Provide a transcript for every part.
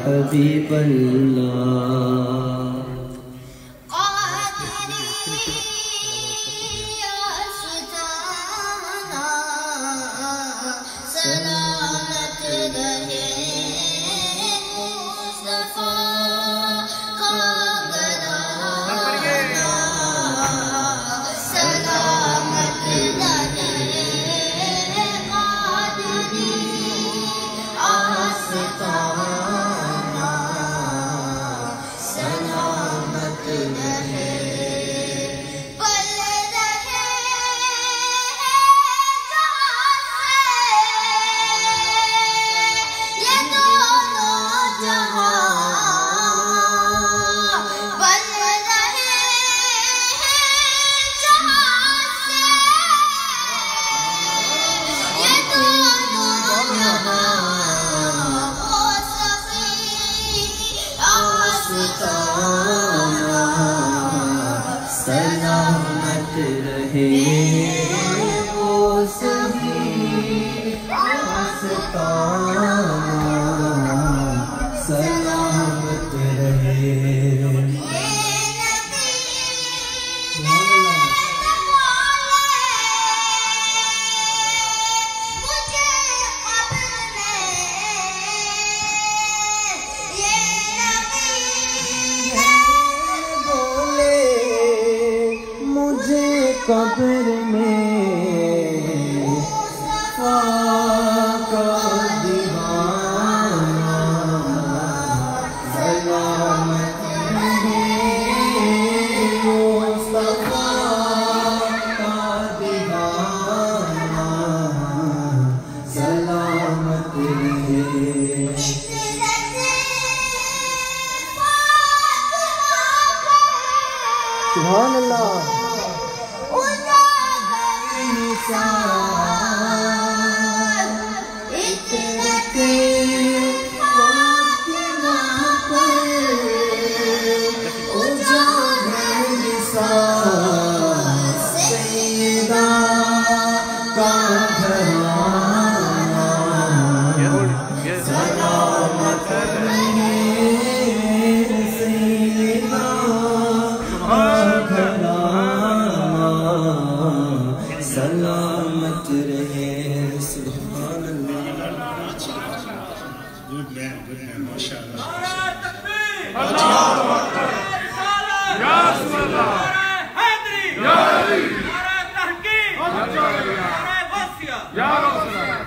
حبیب اللہ سلامت رہے وہ سبھی آستانہ سلامت رہے قبر میں آقا دیوانہ سلامت رہے مصطفیٰ کا دیوانہ سلامت رہے سبحان اللہ سلامت رہے سبحان اللہ گڈ مین ماشاءاللہ یا رسول اللہ حیدری یا علی تحقیق یا رسول اللہ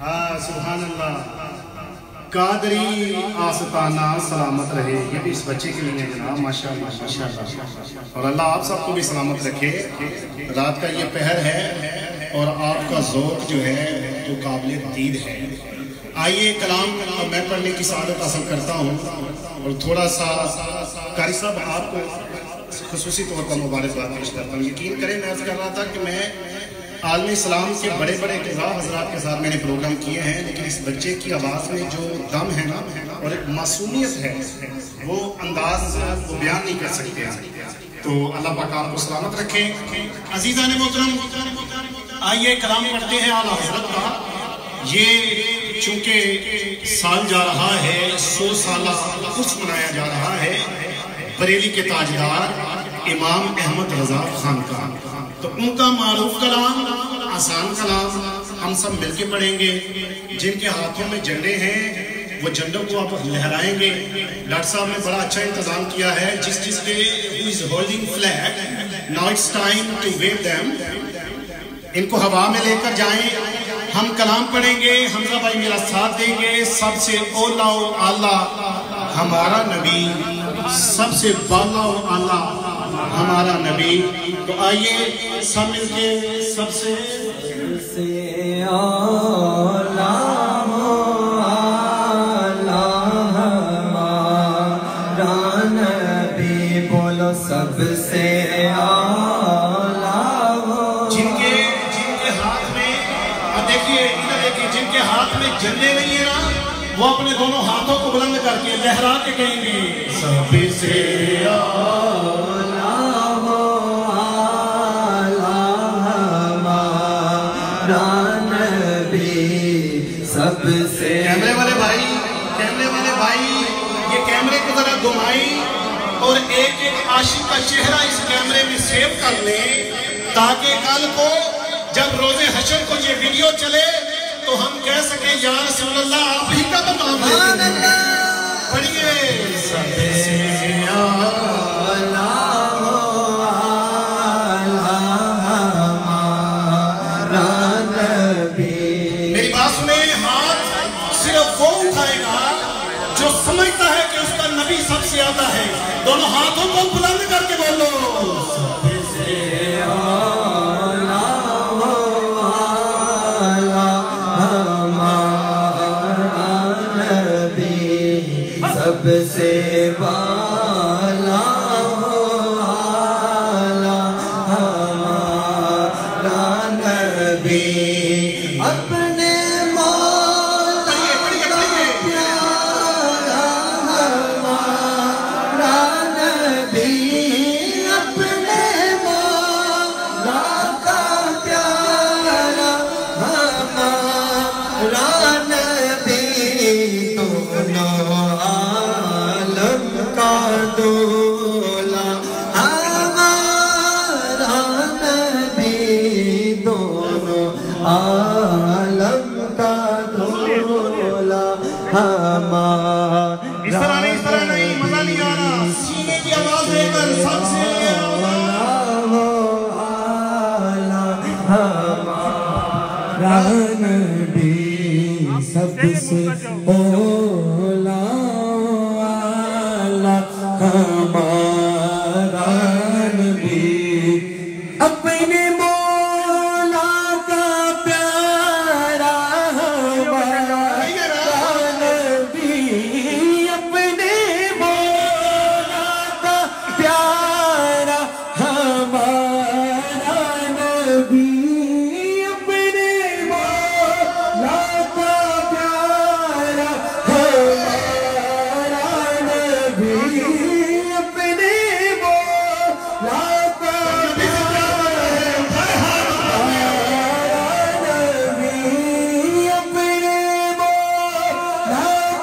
ہاں سبحان اللہ قادری آستانہ سلامت رہے یہ بھی اس بچے کے لیے جناب ماشاءاللہ ماشاءاللہ اور اللہ آپ سب کو بھی سلامت رکھے رات کا یہ پہر ہے اور آپ کا ذوق جو ہے جو قابل دید ہے آئیے کلام میں پڑھنے کی سعادت حاصل کرتا ہوں اور تھوڑا سا قاری صاحب آپ کو خصوصی طور پر مبارکباد پیش کرتا ہوں یقین کریں میں عرض کر رہا تھا کہ میں عالم اسلام کے بڑے بڑے اقتدار حضرات کے ساتھ میں نے پروگرام کیے ہیں لیکن اس بچے کی آواز میں جو دم ہے نا اور ایک معصومیت ہے وہ انداز وہ بیان نہیں کر سکتے تو اللہ پاک آپ کو سلامت رکھے عزیزان محترم آئیے کلام پڑھتے ہیں اعلیٰ حضرت کا یہ چونکہ سال جا رہا ہے 100 سالہ کچھ منایا جا رہا ہے بریلی کے تاجدار امام احمد رضا خان کا تو ان کا معروف کلام آسان کلام ہم سب مل کے پڑھیں گے جن کے ہاتھوں میں جھنڈے ہیں وہ جھنڈوں کو آپ لہرائیں گے ڈاکٹر صاحب نے بڑا اچھا انتظام کیا ہے جس کے who is holding flag now it's time to wave them ان کو ہوا میں لے کر جائیں ہم کلام پڑھیں گے، حمزہ بھائی میرا ساتھ دیں گے. سب سے اولا و اعلیٰ ہمارا نبی، سب سے بالا و اعلیٰ ہمارا نبی. تو آئیے سب مل کے سب سے اولا ہمارا نبی، بولو سب سے ہاتھ میں جھنڈے نہیں ہیں نا، وہ اپنے دونوں ہاتھوں کو بلند کر کے لہرا کے کہیں گے سب سے اولا ہمارا نبی، سب سے. کیمرے والے بھائی یہ کیمرے کو ذرا گھمائیں اور ایک ایک عاشق کا چہرہ اس کیمرے میں سیو کر لیں، تاکہ کل کو جب روز حشر کو یہ ویڈیو چلے تو ہم کہہ سکیں یا رسول اللہ آپ ہی کا تو نام لے پڑھیے. سب سے اولا ہمارا نبی. میری بات سنیں، ہاتھ صرف وہ اٹھائے گا جو سمجھتا ہے کہ اس کا نبی سب سے آتا ہے. دونوں ہاتھوں کو بلند کر کے بولو سب سے سب سے بالا ہمارا نبی، اپنے مولا کا پیارا ہمارا نبی، اپنے مولا کا پیارا ہمارا نبی، دونوں عالم کا دولا ہمارا نبی، دونوں عالم کا دولا ہمارا. اس طرح نہیں مزہ نہیں آ رہا، سینے کی آواز دے کر سب سے ہمارا نبی، سب سے اولا ہمارا نبی، اپنے مولا کا پیارا ہمارا نبی، اپنے مولا کا پیارا ہمارا نبی، اپنے مولا کا پیارا ہمارا نبی، اپنے مولا کا پیارا ہمارا نبی، اپنے مولا کا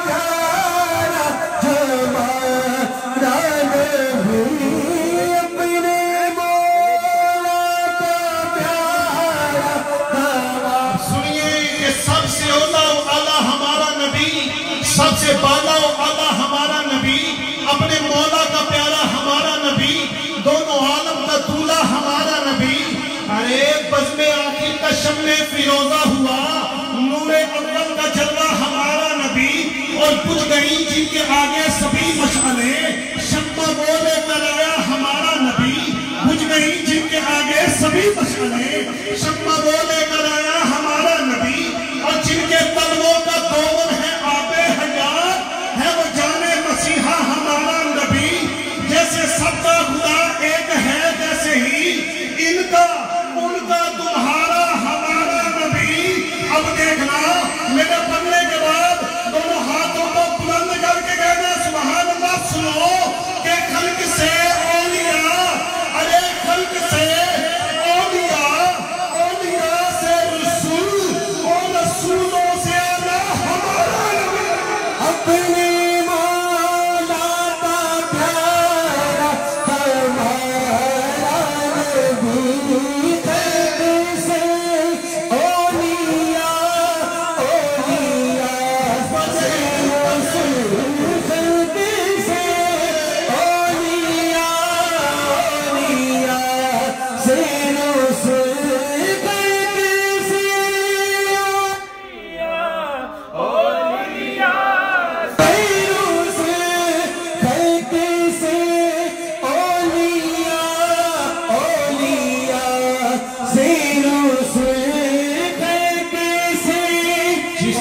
پیارا ہمارا نبی، اپنے مولا کا پیارا ہمارا. سنیے کہ سب سے اولا و اعلیٰ ہمارا نبی، سب سے بالا و اعلیٰ ہمارا نبی، اپنے مولا کا پیارا ہمارا نبی، دونوں عالم کا دولہ ہمارا نبی. ارے بزم آخر کا شمع فیروزہ ہوا، نور اول کا جلوہ ہمارا نبی، اور بجھ گئی جن کے آگے سبھی مشعلیں، شمع وہ لے کر آیا ہمارا نبی. بجھ گئی جن کے آگے سبھی مشعلیں، شمع وہ لے کر آیا ہمارا نبی، اور جن کے تلووں کا دور ہے آب حیات، ہے وہ جانے مسیحا ہمارا نبی. جیسے سب کا خدا ایک ہے، جیسے ہی ان کا ان کا تمہارا ہمارا نبی. اب دیکھنا میرے پڑھنے کے بعد دونوں ہاتھوں کو بلند کر کے کہنا سبحان اللہ. سنو کہ خلق سے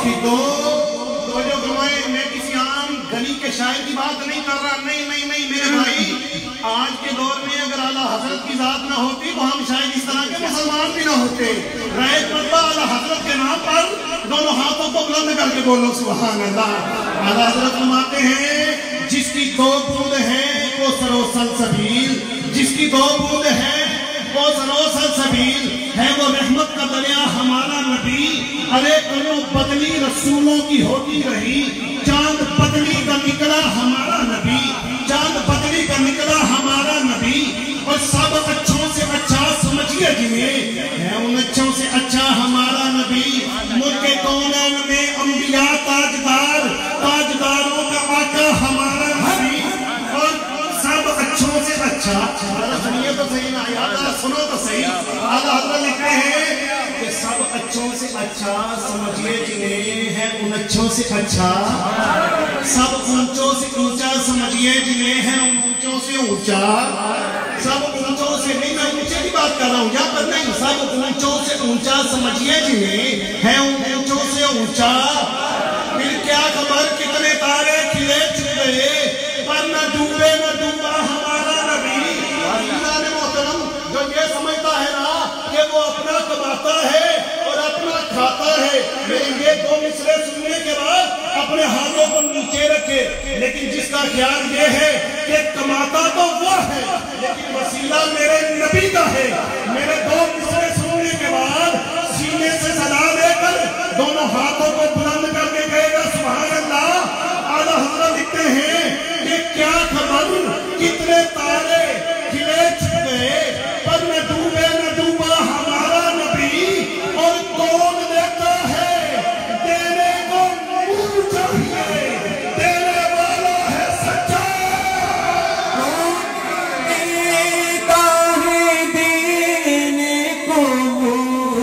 کی دو جو فرمائے میں کسی عام گلی کے شاعر کی بات نہیں کر رہا، نہیں نہیں نہیں میرے بھائی، آج کے دور میں اگر اعلیٰ حضرت کی ذات نہ ہوتی تو ہم شاید اس طرح کے مسلمان بھی نہ ہوتے۔ ایک مرتبہ اعلیٰ حضرت کے نام پر دونوں ہاتھوں کو بلند کر کے بولو سبحان اللہ۔ اعلیٰ حضرت فرماتے ہیں جس کی دو بوند ہے وہ سرو سلسبیل، جس کی دو بوند ہے وہ سرو سلسبیل ہے، وہ رحمت کا دریا ہمارا نبی۔ ارے کنوں بدلی رسولوں کی ہوتی رہی، چاند بدلی کا نکلا ہمارا نبی، چاند بدلی کا نکلا ہمارا نبی۔ اور سب اچھوں سے اچھا سمجھئے جنہیں ہے ان اچھوں سے اچھا ہمارا نبی۔ ملک کونین میں انبیاء تاجدار، تاجداروں کا آقا ہمارا نبی۔ اور سب اچھوں سے اچھا، سنیے تو صحیح نا یاد، سنو تو صحیح، اعلیٰ حضرت لکھتے ہیں کہ سب اچھوں سے اچھا سمجھئے جنہیں ہے ان اچھوں سے اچھا، سب اونچوں سے اونچا سمجھئے جنہیں ہے ان اونچوں سے اونچا، سب اونچوں سے نہیں، میں اونچے کی بات کر رہا ہوں یہاں پر نہیں، سب اونچوں سے اونچا سمجھئے جنہیں ہے ان اونچوں سے اونچا۔ پھر کیا خبر کتنے تارے کھلے چھپے پر نہ ڈوبے نہ ڈوبا ہمارا نبی۔ عزیزان محترم، جو یہ سمجھتا ہے نا کہ وہ اپنا کماتا ہے اور اپنا کھاتا ہے، میرے یہ دو مصرے سننے کے بعد اپنے ہاتھوں کو نیچے رکھے، لیکن جس کا خیال یہ ہے کہ کماتا تو وہ ہے لیکن وسیلہ میرے نبی کا ہے، میرے دو مصرے سننے کے بعد سینے سے صدا لے کر دونوں ہاتھوں کو بلند کر کے کہے گا سبحان اللہ۔ اعلیٰ حضرت لکھتے ہیں کہ کیا خبر کتنے تارے کھلے چھپے پر نہ ڈوبے نہ ڈوبا ہمارا نبی۔ اور کون دیتا ہے دینے کو منہ چاہیے، دینے والا ہے سچا۔ کون دیتا ہے دینے کو منہ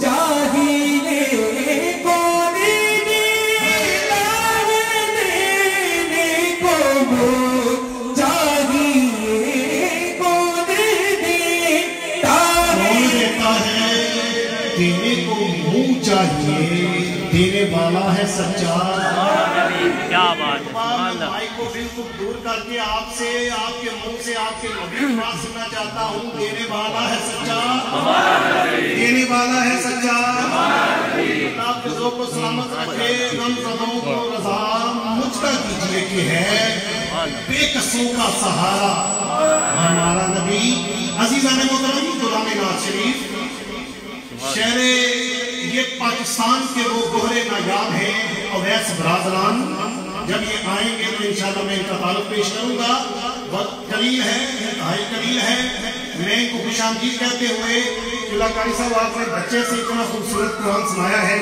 چاہیے، کون دیتا ہے دینے کو منہ چاہیے، کون دیتا ہے دینے کو منہ چاہیے، دینے والا ہے سچا۔ کیا بات ہے، سبحان اللہ۔ بھائی کو بالکل دور کر کے آپ سے، آپ کے منہ سے، آپ کے نبی کی بات سننا چاہتا ہوں، دینے والا ہے سچا، دینے والا ہے سچا۔ آپ کے ذوق کو سلامت رکھے، غم زدوں کو رضا مجھ کا کیجئے کہ ہے بے قصوں کا سہارا ہمارا نبی۔ عزیزان محترم، غلام نواز شریف شہر یہ پاکستان کے وہ گوہرے نایاب ہیں، اویس برادران، جب یہ آئیں گے تو انشاءاللہ میں ان کا تعلق پیش کروں گا۔ وقت قلیل ہے، انتہائی قلیل ہے، میں ان کو خوش آمدید کہتے ہوئے قلعہ قاری صاحب آپ نے بچے سے اتنا خوبصورت قرآن سنایا ہے،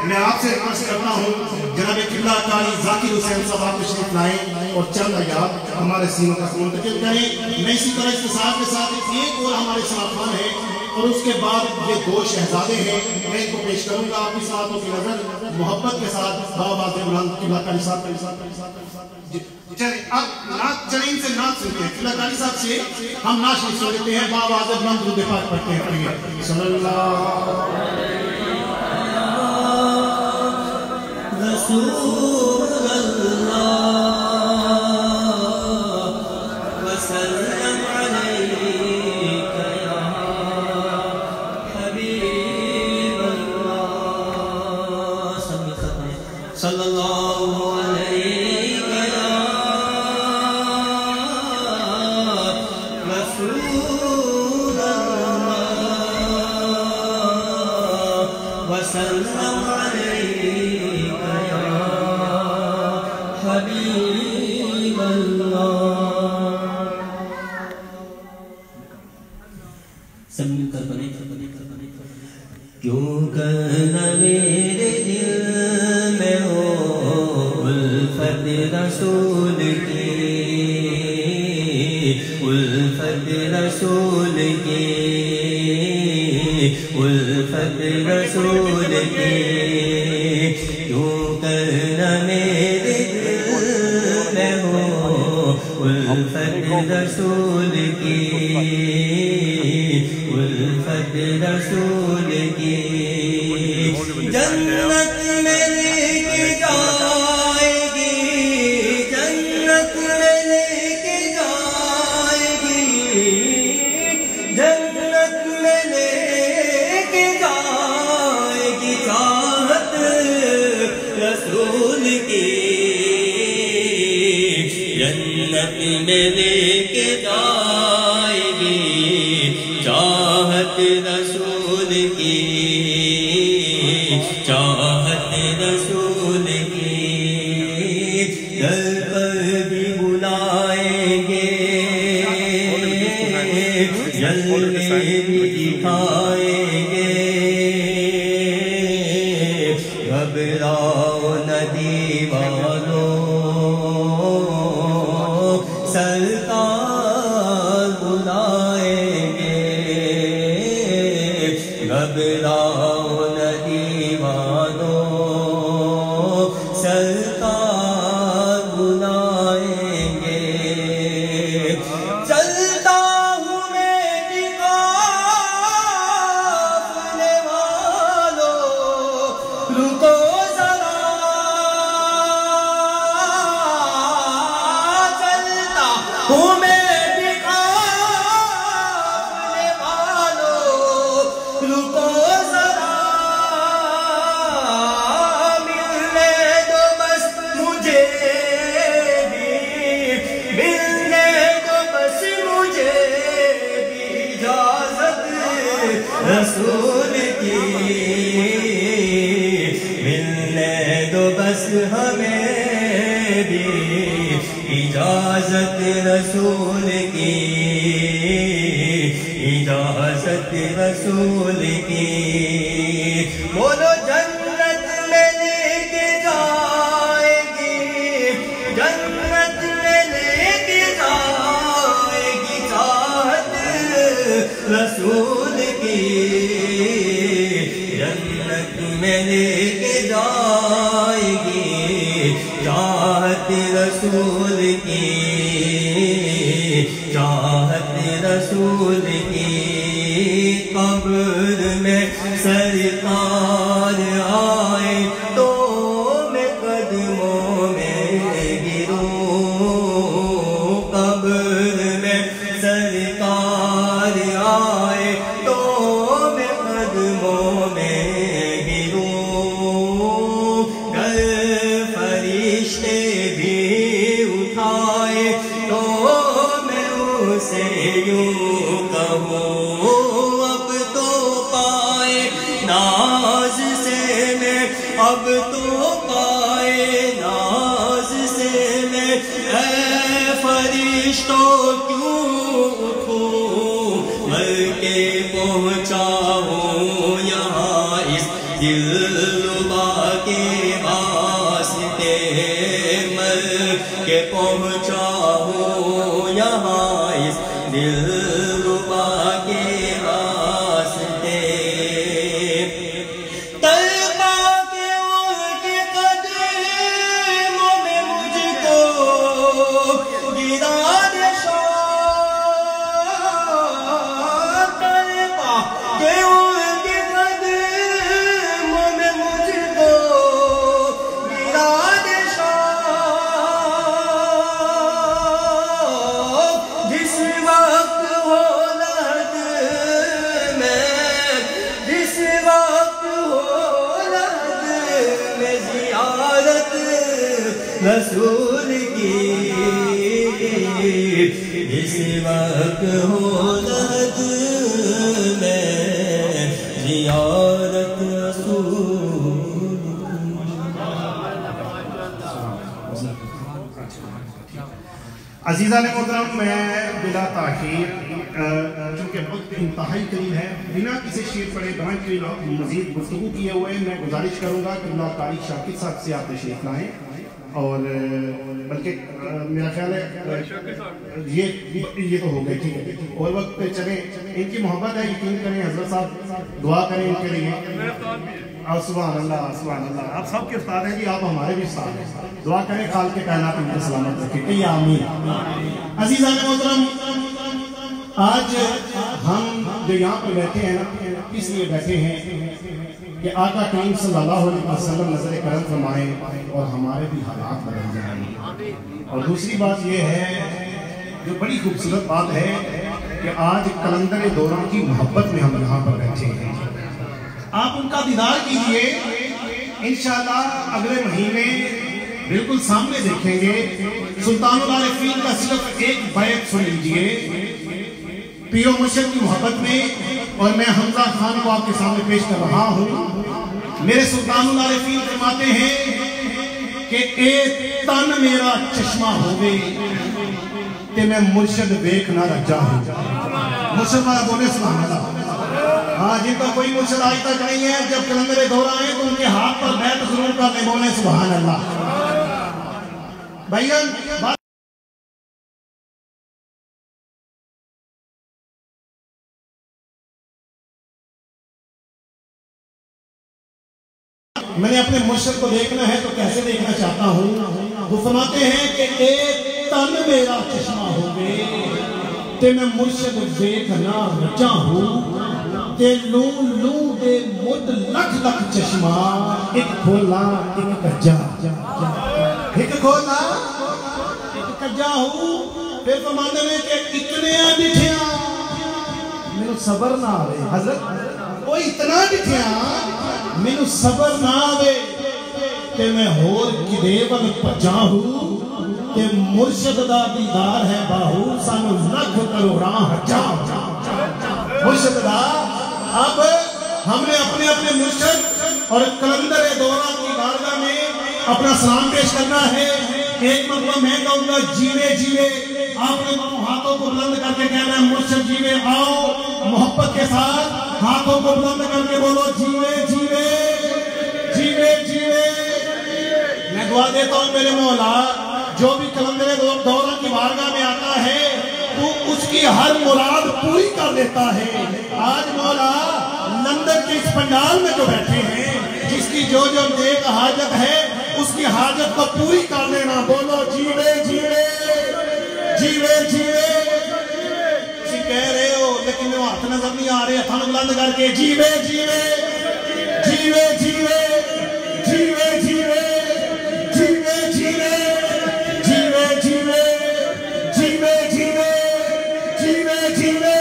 میں آپ سے ریکویسٹ کرتا ہوں جناب قلعہ قاری ذاکر حسین صاحب آپ تشریف لائیں اور چند آیات ہمارے سینوں کا منتقل کریں۔ میں اسی طرح اختصار کے ساتھ ایک اور ہمارے ساتھان ہیں اور اس کے بعد یہ دو شہزادے ہیں، میں ان کو پیش کروں گا آپ کی ساتھوں کی نظر محبت کے ساتھ بابا بلند قلعہ قاری صاحب۔ چلیں اب نعت چلیں سے نعت سنتے ہیں، قلعہ قاری صاحب سے ہم نعت شریف سن لیتے ہیں، بابا بلند درود پاک پڑھتے ہیں، پڑھیے صلی اللہ رسول اللہ وسلم علیک یا حبیب اللہ، صلی اللہ علیک یا رسول اللہ وسلم علیک یا حبیب اللہ۔ سب مل کر بنے کیوں کرنا میرے دل میں ہو الفت رسول کی، الفت رسول کی، الفت رسول کی، کیوں کرنا میرے دل میں ہو الفت رسول کی، الفت رسول کی۔ جنت میری رسول کی جنت میں لے کے جائے گی چاہت رسول کی چاہت رسول کی گھر پر بھی بلائیں گے جلوے بھی دکھائیں گے گھبراؤ نہ دیوانو سرکار بلائیں گے گھبراؤ نہ دیوانو سرکار بلائیں گے چلتا ہوں میں قافلے والوں رکو ذرا چلتا ہوں میں قافلے والوں رکو ذرا ملنے دو بس مجھے بھی ملنے دو بس مجھے بھی اجازت رسول کی ملنے دو بس ہمیں بھی اجازت رسول کی اجازت رسول کی بولو جنت میں لے کے جائے گی جنت میں لے کے جائے گی چاہت رسول کی جنت میں لے کے جائے گی چاہت رسول کی چاہت رسول کی قبر میں سرکار آئے تو میں قدموں میں گروں قبر میں سرکار آئے تو میں قدموں میں گروں گر فرشتے بھی اٹھائے تو میں اسے یوں کہوں اب تو پائے ناز سے میں اب تو پائے ناز سے میں اے فرشتوں کیوں اٹھوں مر کے پہنچاؤں یہاں اس دلربا کے واسطے مر کے پہنچاؤں یہاں اس دلربا کے واسطے تلقا کے ان کے قدموں میں مجھ کو گرا دے شاہ تلقا کے ان کے قدموں میں مجھ کو گرا دے شاہ جس وقت ہو لحد میں جس وقت ہو لحد میں زیارت رسول کی جس وقت ہو لحد میں زیارت رسول عزیزان محترم میں بلا تاخیر چونکہ وقت انتہائی قریب ہے بنا کسی شیر پڑے بنا کے مزید گفتگو کیے ہوئے میں گزارش کروں گا کہ اللہ قاری شاکر صاحب سے آپ تشریف لائیں اور بلکہ میرا خیال ہے یہ تو ہو گئی ٹھیک ہے اور وقت پہ چلیں ان کی محبت ہے یقین کریں حضرت صاحب دعا کریں ان کے لیے سبحان اللہ سبحان اللہ آپ سب کے استاد ہیں جی آپ ہمارے بھی استاد ہیں دعا کریں خالق کے کائنات ان کو سلامت رکھے کہ یا آمین عزیزان محترم آج ہم جو یہاں پر بیٹھے ہیں نا اس لیے بیٹھے ہیں کہ آقا کریم صلی اللہ علیہ وسلم نظر کرم فرمائیں اور ہمارے بھی حالات بدل جائیں اور دوسری بات یہ ہے جو بڑی خوبصورت بات ہے کہ آج کلندر دوران کی محبت میں ہم یہاں پر بیٹھے ہیں آپ ان کا دیدار کیجئے انشاءاللہ اگلے مہینے بالکل سامنے دیکھیں گے سلطان العارفین کا صرف ایک بیت سن لیجئے پیو مرشد کی محبت میں، اور میں حمزہ خان کو آپ کے سامنے پیش کر رہا ہوں۔ میرے سلطان العارفین فرماتے ہیں کہ اے تن میرا چشمہ ہوگے تے میں مرشد دیکھ نہ رجا ہوں۔ مرشد والا بولے سبحان اللہ۔ ہاں جن کا کوئی مرشد آج تک نہیں ہے، جب کلندر دور آئے تو ان کے ہاتھ پر بیعت ضرور کر لیں، بولے سبحان اللہ۔ بھائیان میں نے اپنے مرشد کو دیکھنا ہے تو کیسے دیکھنا چاہتا ہوں؟ وہ فرماتے ہیں کہ اے تن میرا چشمہ ہوگے تے میں مرشد دیکھنا رجا ہوں، تے لوں لوں دے مد لکھ لکھ چشمہ، ایک کھولا ایک کجا، ایک کھولا ایک کجا ہوں۔ پھر فرماتے ہیں کہ اتنے ڈٹھیاں میرے صبر نہ آئے، حضرت وہ اتنا ڈٹھیاں مینو صبر نہ آوے کہ میں ہور کدے ول پجا ہوں، کہ مرشد دا دیدار ہے باہو سانو لکھ کروڑاں حجا۔ مرشد دا اب ہم نے اپنے اپنے مرشد اور کلندر دورہ کی بارگاہ میں اپنا سلام پیش کرنا ہے۔ ایک مرتبہ میں کہوں گا جیوے جیوے، آپ نے ہاتھوں کو بلند کر کے کہنا ہے مرشد جیوے، آؤ محبت کے ساتھ ہاتھوں کو بلند کر کے بولو جیوے جیوے جیوے جیوے۔ میں دعا دیتا ہوں میرے مولا، جو بھی کلندر دورہ کی بارگاہ میں آتا ہے تو اس کی ہر مراد پوری کر دیتا ہے۔ آج مولا لندن کے اس پنڈال میں جو بیٹھے ہیں، جس کی جو جو نیک حاجت ہے اس کی حاجت کو پوری کر لینا، بولو جیوے جیوے جیوے جیوے۔ تسی کہہ رہے ہو لیکن وہ ہاتھ نظر نہیں آ رہے، ہاتھوں بلند کر کے جیوے جیوے جیوے جیوے جیوے جیوے جیوے جیوے جیوے جیوے جیوے جیوے جیوے جیوے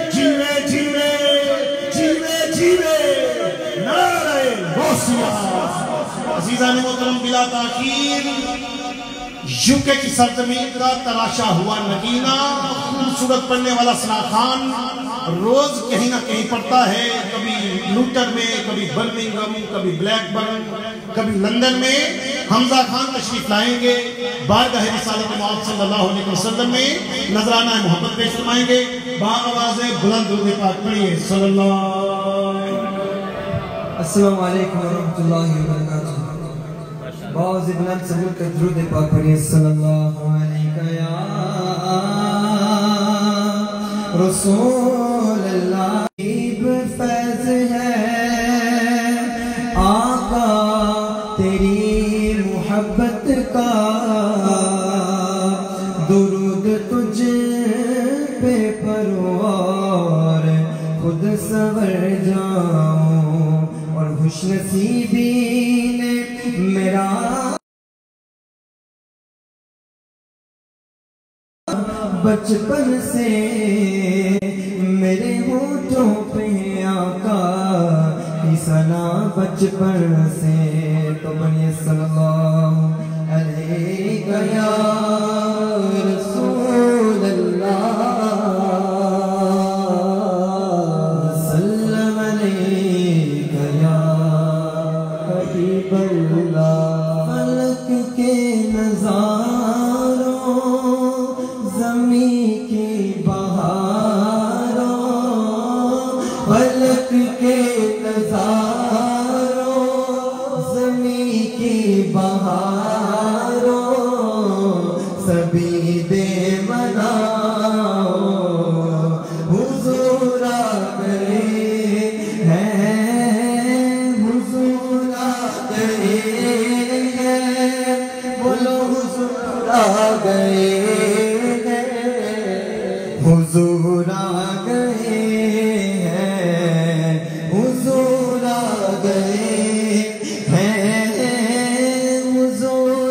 جیوے جیوے جیوے جیوے نعرہ غوثیہ۔ عزیزان محترم بلا تاخیر یوکے کی سرزمین کا تراشا ہوا نگینہ، خوبصورت پڑھنے والا ثنا خان روز کہیں نہ کہیں پڑھتا ہے، کبھی لوٹر میں، کبھی برمنگھم، کبھی بلیک برن، کبھی لندن میں۔ حمزہ خان تشریف لائیں گے، بارگاہ رسالت موعود صلی اللہ علیہ وسلم میں نذرانہ محبت پیش فرمائیں گے۔ با آواز بلند درود پاک پڑھیے صلی اللہ۔ السلام علیکم ورحمۃ اللہ وبرکاتہ۔ باوز بلند سے مل کر درود پاک پڑھیے صلی اللہ علیہ یا رسول اللہ۔ فیض ہے آقا تیری محبت کا، درود تجھ پہ پروار خود سور جاؤں، اور خوش نصیبی نے میرا بچپن سے میرے ہونٹوں پہ آقا کی ثنا بچپن سے، تو بنیے صلی اللہ علیہ یا رسول اللہ، سلم علیہ یا حبیب اللہ۔ فلک کے نظاروں، زمین کی بہاروں، فلک کے نظاروں، زمین کی بہاروں، سبھی دے مناؤ حضور آ گئے ہیں، حضور آ گئے ہیں، بولو حضور آ گئے ہیں، حضور آ گئے ہیں، حضور آ گئے ہیں، حضور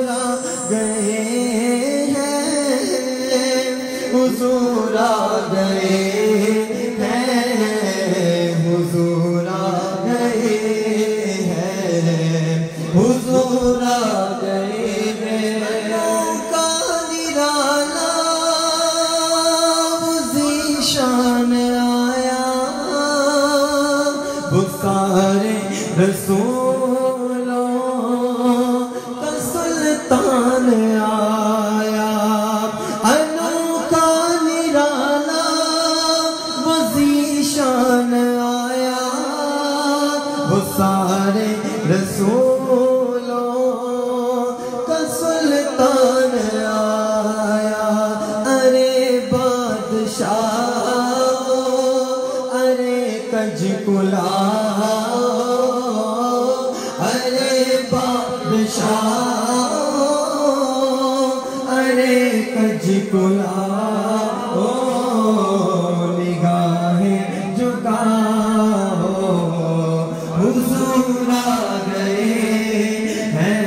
ارے کج کلاؤ نگاہیں جھکاؤ حضور آ گئے ہیں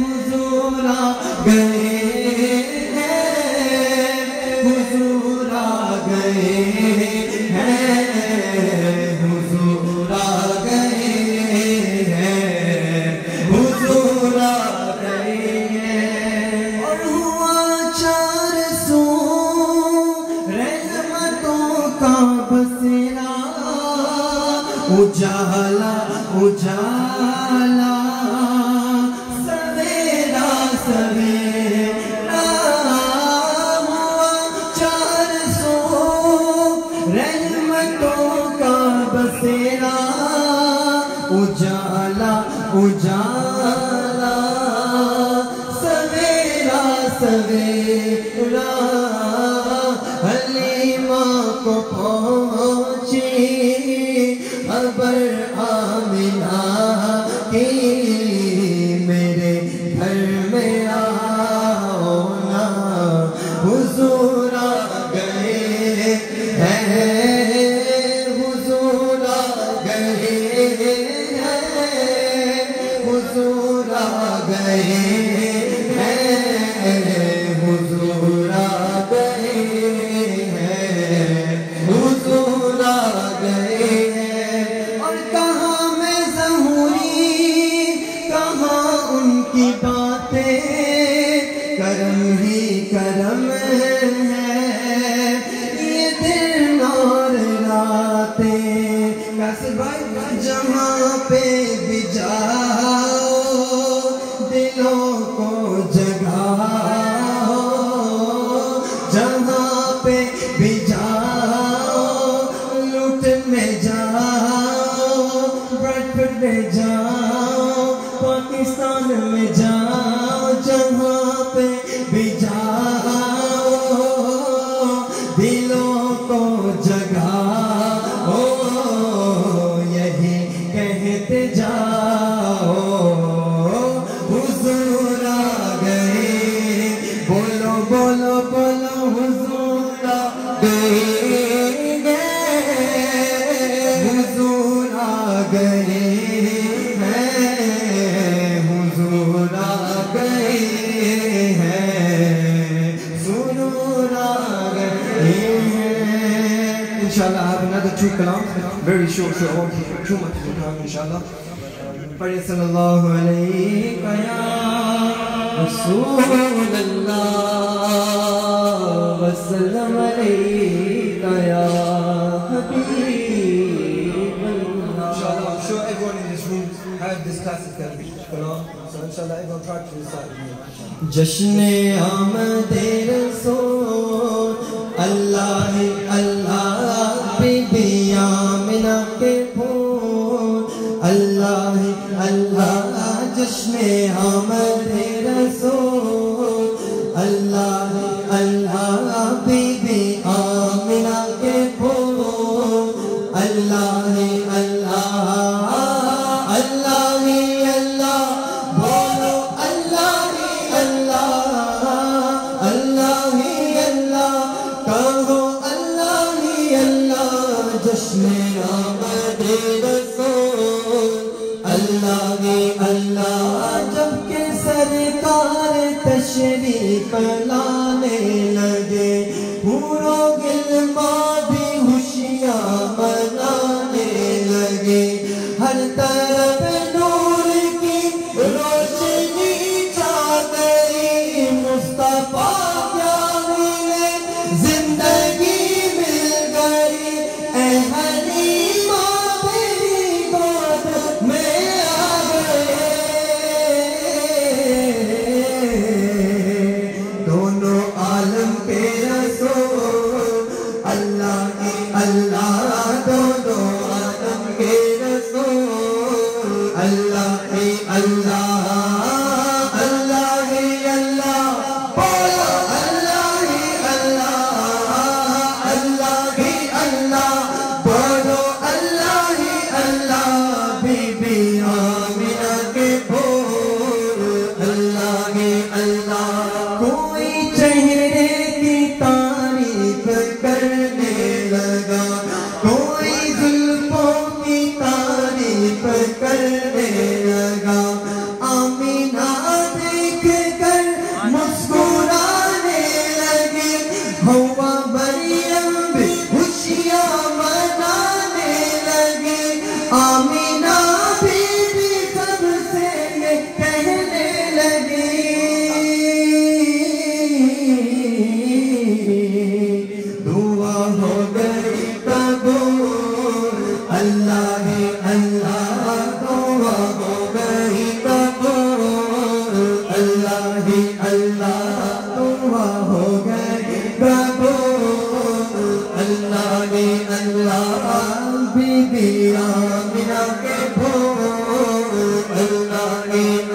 حضور آ گئے ہیں حضور آ گئے ہیں حضور آ گئے ہیں حضور آ گئے ہیں اور ہوا چار سو رحمتوں کا بسیرا اجالا اجالا سویرا سویرا ہوا چار سو رحمتوں کا بسیرا اجالا اجالا سویرا سویرا حلیمہ کو پہنچی خبر آمنہ کی میرے گھر میں آؤ نا حضور آ گئے ہیں حضور آ گئے ہیں حضور آ گئے ہیں حضور آ گئے ہیں حضور آ گئے ہیں اور کہاں میں ظہوری کہاں ان کی باتیں کرم ہی کرم ہے یہ دن اور راتیں جہاں پہ بھی جاؤ دلوں کو جگاؤ جہاں پہ بھی جاؤ لوٹ میں جاؤ برڈ میں جاؤ پاکستان میں جاؤ جہاں پہ بھی جاؤ دلوں کو جگاؤ یہی کہتے جاؤ حضور آ گئے بولو بولو بولو حضور آ گئے حضور آ گئے ہیں حضور آ گئے ہیں سرور آ گئے ہیں inshallah I have another two kalam very short so I won't take too much of time inshallah پڑھیں صلی اللہ علیہ یا رسول اللہ وسلم علیہ یا حبیب اللہ inshallah I'm sure everyone in this room have this classic Quran so inshallah everyone try to recite with me جشن آمد رسول اللہ اللہ بی بی آمنہ کے پھول اللہ اللہ جشن آمد رسول اللہ اللہ بی بی آمنہ کے پھول اللہ اللہ اللہ اللہ بولو اللہ اللہ اللہ اللہ کہو اللہ اللہ جشن آمد رسول اللہ اللہ جب کہ سرکار تشریف لانے لگے پورو غلماں بھی خوشیاں منانے لگے ہر طرف نور کی روشنی چھا گئی مصطفیٰ کیا ملے زندگی مل گئی اے حلیمہ تیری گود میں آ گئے دونوں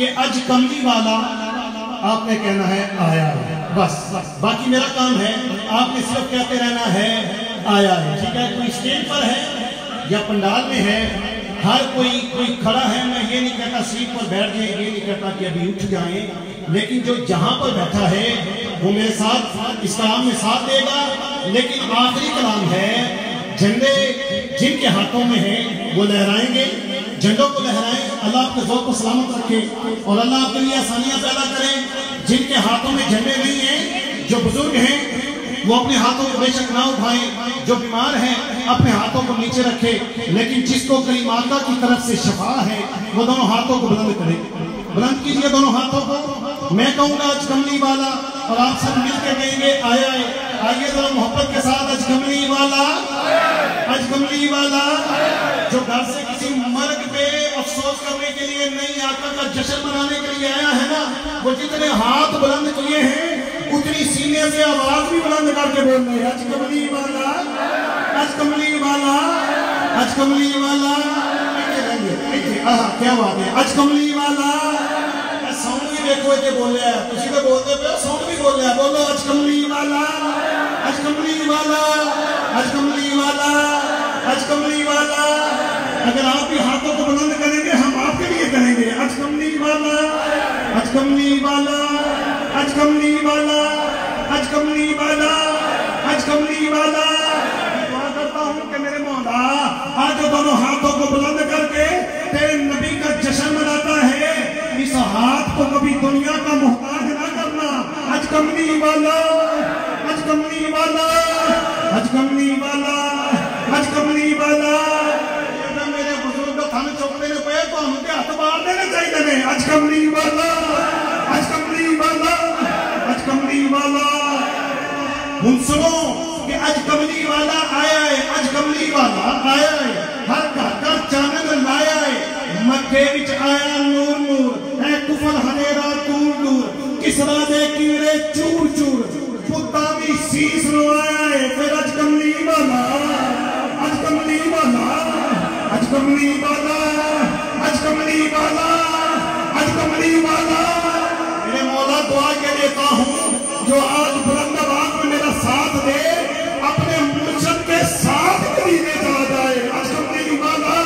کہ اج کملی والا آپ نے کہنا ہے آیا ہے، بس باقی میرا کام ہے آپ نے صرف کہتے رہنا ہے آیا ہے، ٹھیک ہے؟ کوئی اسٹیج پر ہے یا پنڈال میں ہے، ہر کوئی کھڑا ہے، میں یہ نہیں کہتا سیٹ پر بیٹھ جائیں، یہ نہیں کہتا کہ ابھی اٹھ جائیں، لیکن جو جہاں پر بیٹھا ہے وہ میرے ساتھ اس کلام میں ساتھ دے گا۔ لیکن آخری کلام ہے، جھنڈے جن کے ہاتھوں میں ہیں وہ لہرائیں گے، جھنڈوں کو لہرائیں، اللہ آپ کے ذوق کو سلامت رکھے اور اللہ آپ کے لیے آسانیاں پیدا کریں۔ جن کے ہاتھوں میں جھنڈے نہیں ہیں، جو بزرگ ہیں وہ اپنے ہاتھوں کو بے شک نہ اٹھائیں، جو بیمار ہیں اپنے ہاتھوں کو نیچے رکھے، لیکن جس کو کلیم آقا کی طرف سے شفا ہے وہ دونوں ہاتھوں کو بلند کرے، بلند کیجئے دونوں ہاتھوں کو۔ میں کہوں گا اج کملی والا اور آپ سب مل کے کہیں گے آیا ہے۔ آئیے ذرا محبت کے ساتھ اج کملی والا، اج کملی والا۔ جو گھر سے کسی مرگ پہ افسوس کرنے کے لیے نہیں آقا کا جشن منانے کے لیے آیا ہے نا، وہ جتنے ہاتھ بلند کیے ہیں اتنی سینے سے آواز بھی بلند کر کے بول رہے ہیں اج کملی والا، اج کملی والا، اج کملی والا۔ کیا بات ہے، اج کملی والا۔ ساؤنڈ بھی دیکھو کہ بول رہا ہے، تسی تو بولتے پہ ساؤنڈ بھی بول رہا ہے، بولو اج کملی والا، اج کملی والا، اج کملی والا، اج کملی والا۔ اگر آپ بھی ہاتھوں کو بلند کریں گے ہم آپ کے لیے کریں گے اج کملی والا، اج کملی والا، اج کملی والا، اج کملی والا، اج کملی والا۔ دعا کرتا ہوں کہ میرے مولا آج دونوں ہاتھوں کو بلند کر کے تیرے نبی کا جشن مناتا ہے، اس ہاتھ کو کبھی دنیا کا محتاج نہ کرنا۔ اج کملی والا، اج کملی والا، اج کملی والا، اج کملی والا۔ میرے بزرگ تھن چکتے نے پہ تو ہم کے ہاتھ بار دینے چاہیے نے اج کملی والا، اج کملی والا، اج کملی والا۔ ہن سنو کہ اج کملی والا آیا ہے، اج کملی والا آیا ہے، ہر گھر چانن لایا ہے، مکے وچ آیا نور نور، اے کفر ہنیرا دور دور، کسرا دے کیڑے چور چور، پتا بھی سیس روایا ہے، پھر اج کملی والا، اج کملی والا، اج کملی والا، اج کملی والا، اج کملی والا۔ میرے مولا دعا کے دیتا ہوں جو آج بلند آواز میں میرا ساتھ دے اپنے مرشد کے ساتھ مدینے چلا جائے۔ اج کملی والا،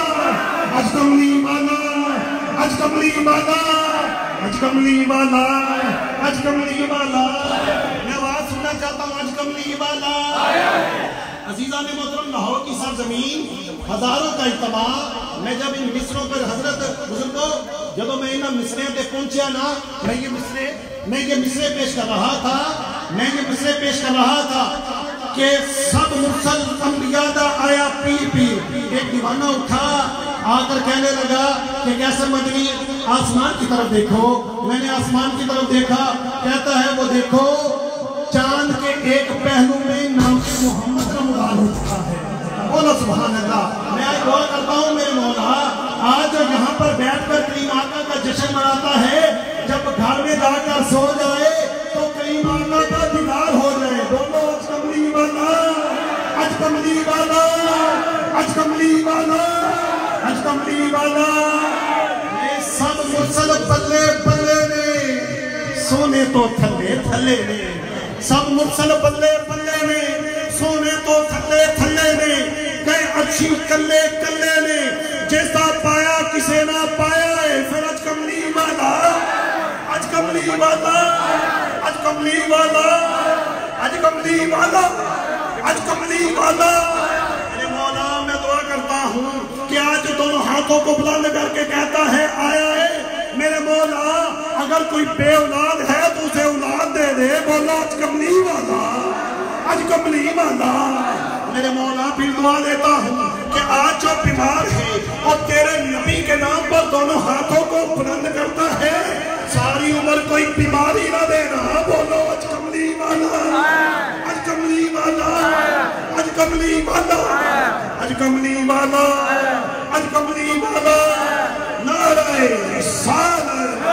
اج کملی والا، اج کملی والا، اج کملی والا، اج کملی والا۔ میں آواز سننا چاہتا ہوں اج کملی والا۔ عزیزان محترم، لاہور کی سرزمین، ہزاروں کا اجتماع۔ میں جب ان مصروں پر حضرت بزرگوں جب میں انہاں مصرے پہ پہنچیا نا، میں یہ مصرے پیش کر رہا تھا، میں یہ مصرے پیش کر رہا تھا کہ سب مرسل انبیاء دا آیا پیر پیر۔ ایک دیوانہ اٹھا آ کر کہنے لگا کہ کیسے مدنی آسمان کی طرف دیکھو۔ میں نے آسمان کی طرف دیکھا، کہتا ہے وہ دیکھو چاند کے ایک پہلو میں نام محمد کا مدار اٹھا ہے۔ بولو سبحان اللہ۔ میں آج دعا کرتا ہوں میرے مولا آج جو یہاں پر بیٹھ کر کریم آقا کا جشن مناتا ہے، جب گھر میں جا کر سو جائے تو کریم آقا کا دیدار ہو جائے۔ بولو اج کملی والا، اج کملی والا، اج کملی والا، اج کملی والا۔ یہ سب مرسل پلے پلے نے، سونے تو تھلے تھلے نے، سب مرسل پلے پلے نے، سونے تو تھلے تھلے نے، کئی اچھی کلے کلے نے، جیسا پایا کسے نہ پایا ہے۔ پھر اج کملی والا، اج کملی والا، اج کملی والا، اج کملی والا، اج کملی والا۔ میرے مولا میں دعا کرتا ہوں کہ آج دونوں ہاتھوں کو بلند کر کے کہتا ہے آیا ہے۔ میرے مولا اگر کوئی بے اولاد ہے تو اسے اولاد دے دے۔ بولا اج کملی والا، اج کملی والا۔ میرے مولا پھر دعا دیتا ہوں کہ آج جو بیمار ہے اور تیرے نبی کے نام پر دونوں ہاتھوں کو بلند کرتا ہے، ساری عمر کوئی بیماری نہ دینا۔ بولو اج کملی والا، اج کملی والا، اج کملی والا، اج کملی والا، اج کملی والا۔ نعرہ رسالت،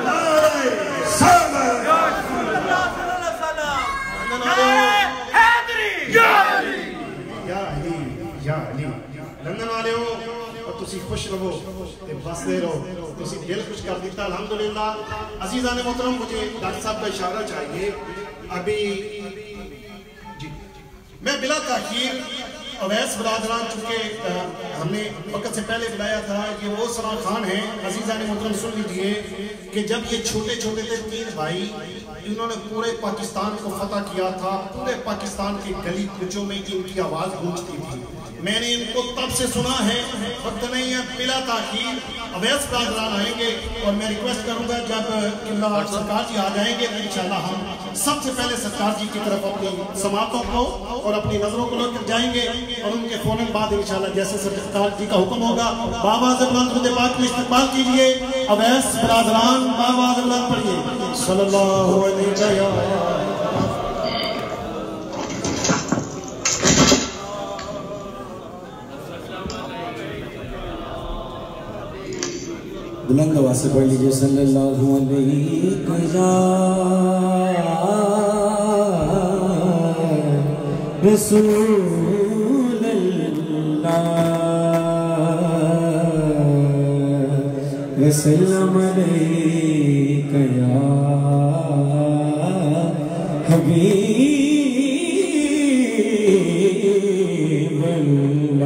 نعرہ رسالت۔ یا علی، یا علی۔ لندن والے ہو اور تسی خوش رہو تے بستے رہو تسی دل خوش کر دیتا الحمدللہ عزیزان محترم مجھے ڈاکٹر صاحب کا اشارہ چاہیے ابھی جی میں بلا تاخیر اویس برادران چونکہ ہم نے وقت سے پہلے بلایا تھا یہ وہ سرا خان ہیں عزیزان محترم سن لیجئے کہ جب یہ چھوٹے چھوٹے تھے 3 بھائی انہوں نے پورے پاکستان کو فتح کیا تھا پورے پاکستان کے گلی کوچوں میں ان کی آواز گونجتی تھی میں نے ان کو تب سے سنا ہے وقت نہیں ہے بلا تاخیر اویس برادران آئیں گے اور میں ریکویسٹ کروں گا جب قبلہ سرکار جی آ جائیں گے تو انشاءاللہ ہم سب سے پہلے سرکار جی کی طرف اپنی سماعتوں کو اور اپنی نظروں کو لے کر جائیں گے اور ان کے فوراً بعد انشاءاللہ جیسے سرکار جی کا حکم ہوگا بابا زبان خود پاک میں استقبال کیجئے اویس برادران بابا زبان پڑھیے صلی اللہ علیہ وسلم بلند آواز سے پڑھ لیجئے صلی اللہ علیہ رسول اللہ وسلم علیک یا حبیب اللہ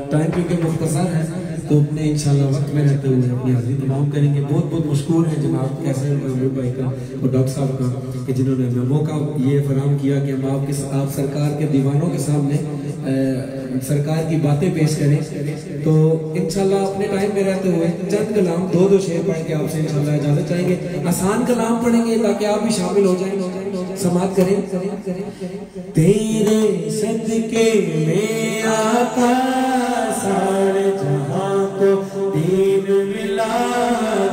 ٹائم کیونکہ مختصر ہے تو اپنے انشاءاللہ وقت میں رہتے ہوئے اپنی حاضری تمام کریں گے بہت بہت مشکور ہیں جناب کیسے محمود بھائی کا اور ڈاکٹر صاحب کا کہ جنہوں نے ہمیں موقع یہ فراہم کیا کہ ہم آپ سرکار کے دیوانوں کے سامنے سرکار کی باتیں پیش کریں تو انشاءاللہ اپنے ٹائم میں رہتے ہوئے چند کلام 2 شعر پڑھ کے آپ سے انشاءاللہ اجازت چاہیں گے آسان کلام پڑھیں گے تاکہ آپ بھی شامل ہو جائیں سماعت کریں تیرے صدقے میں آقا سارے جہاں کو دین ملا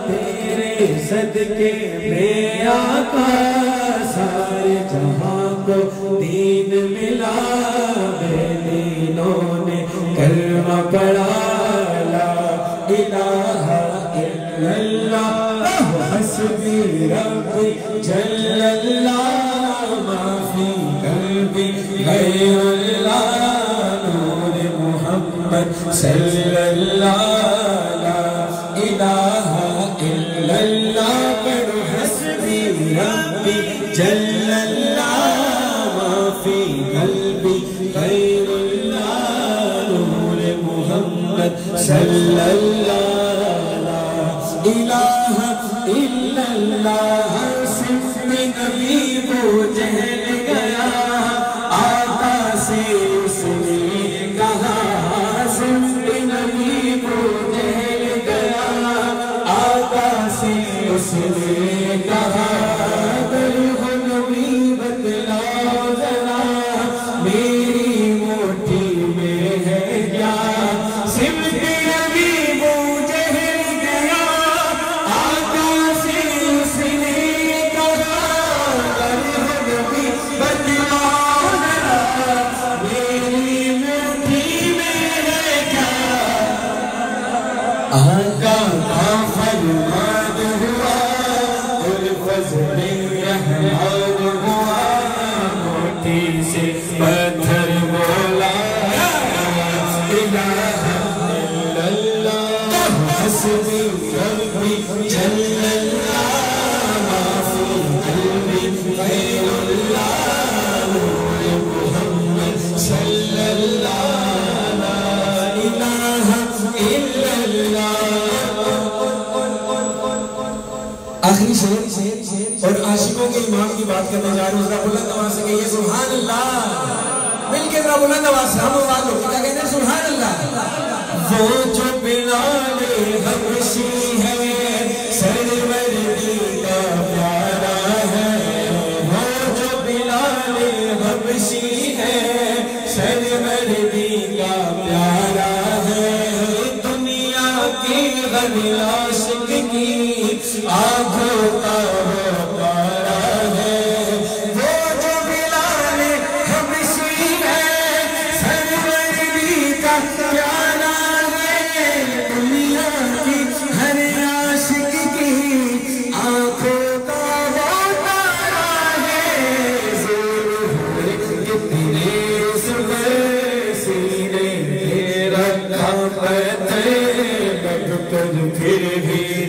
تیرے صدقے میں آقا سارے جہاں کو دین ملا دینوں نے کلمہ پڑھا لا الہ الا اللہ حسبی ربی جل اللہ ما فی قلبی غیر اللہ نور محمد صلی اللہ لا الہ الا اللہ پر حسبی ربی جل اللہ ما فی قلبی غیر اللہ نور محمد صلی اللہ لا الہ الا اللہ صرف نبی وہ جہل گیا آقا سے اس نے کہا صرف نبی وہ جہل گیا آقا سے اس نے کہا نبی بتلاؤ ذرا میری موٹھی میں ہے کیا صرف نبی وہ جہل گیا آقا سے اس نے کہا نبی بتلاؤ ذرا میری موٹھی میں ہے کیا آقا کا فرمان ہوا الفضل رحمان ہوا موٹی سے پتھر بولا الہ الا اللہ حسبی ربی جل اللہ ما فی قلبی غیر اللہ نور محمد صلی اللہ لا الہ الا اللہ آخری شعر اور عاشقوں کے امام کی بات کرنے جا رہے ہیں ذرا بلند آواز سے کہیے سبحان اللہ مل کے ذرا بلند آواز سے ہم آواز ہو کیا کہتے ہیں سبحان اللہ وہ جو بلال حبشی ہے سرور کا پیارا ہے وہ جو بلال حبشی ہے سرور کا پیارا ہے دنیا کی غم عاشق کی آنکھوں کا وہ پارا ہے وہ جو بلال حبشی ہے سرور کا پیارا ہے دنیا کی ہر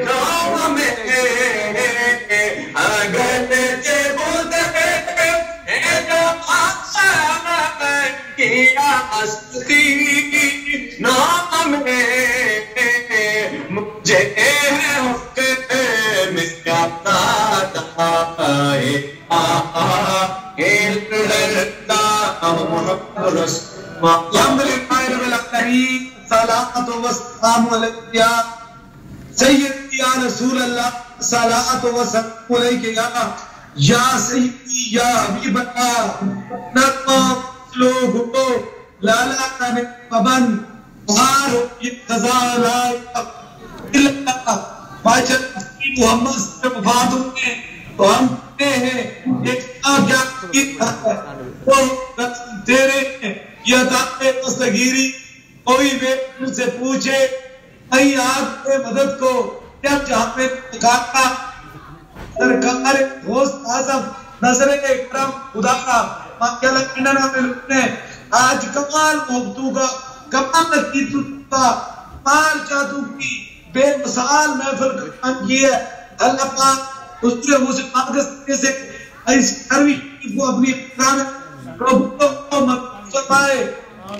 نام میں اگرچہ بودے جو آسان کیا ہستی نام میں مجھے حکم کا داتا ہے الحمدللہ رب العالمین صلاۃ و سلام علیک یا سیدی یا رسول اللہ صلاۃ و سلام علیک یا سیدی یا حبیب اللہ نظم لوگو لالا نے پبن بہار یہ خزاں لائے اللہ باجر محمد سے وفات ہوئے تو ہم کہتے ہیں ایک کیا کیتا ہے وہ تیرے یہ عطا دستگیری کوئی بھی ان سے پوچھے کہیں آپ کے مدد کو جب جہاں پہ کہا سرکار دوست اعظم نظر اکرم خدا کا ماکیلا کنڈنا میں لوگ نے آج کمال محبتو کا کمال عقیدتو کا کمال چاہتو کی بے مثال محفل قائم کی ہے اللہ پاک اس نے مجھے آگست سے اس کروی کو اپنی اقرام ربو مقصد فرمائے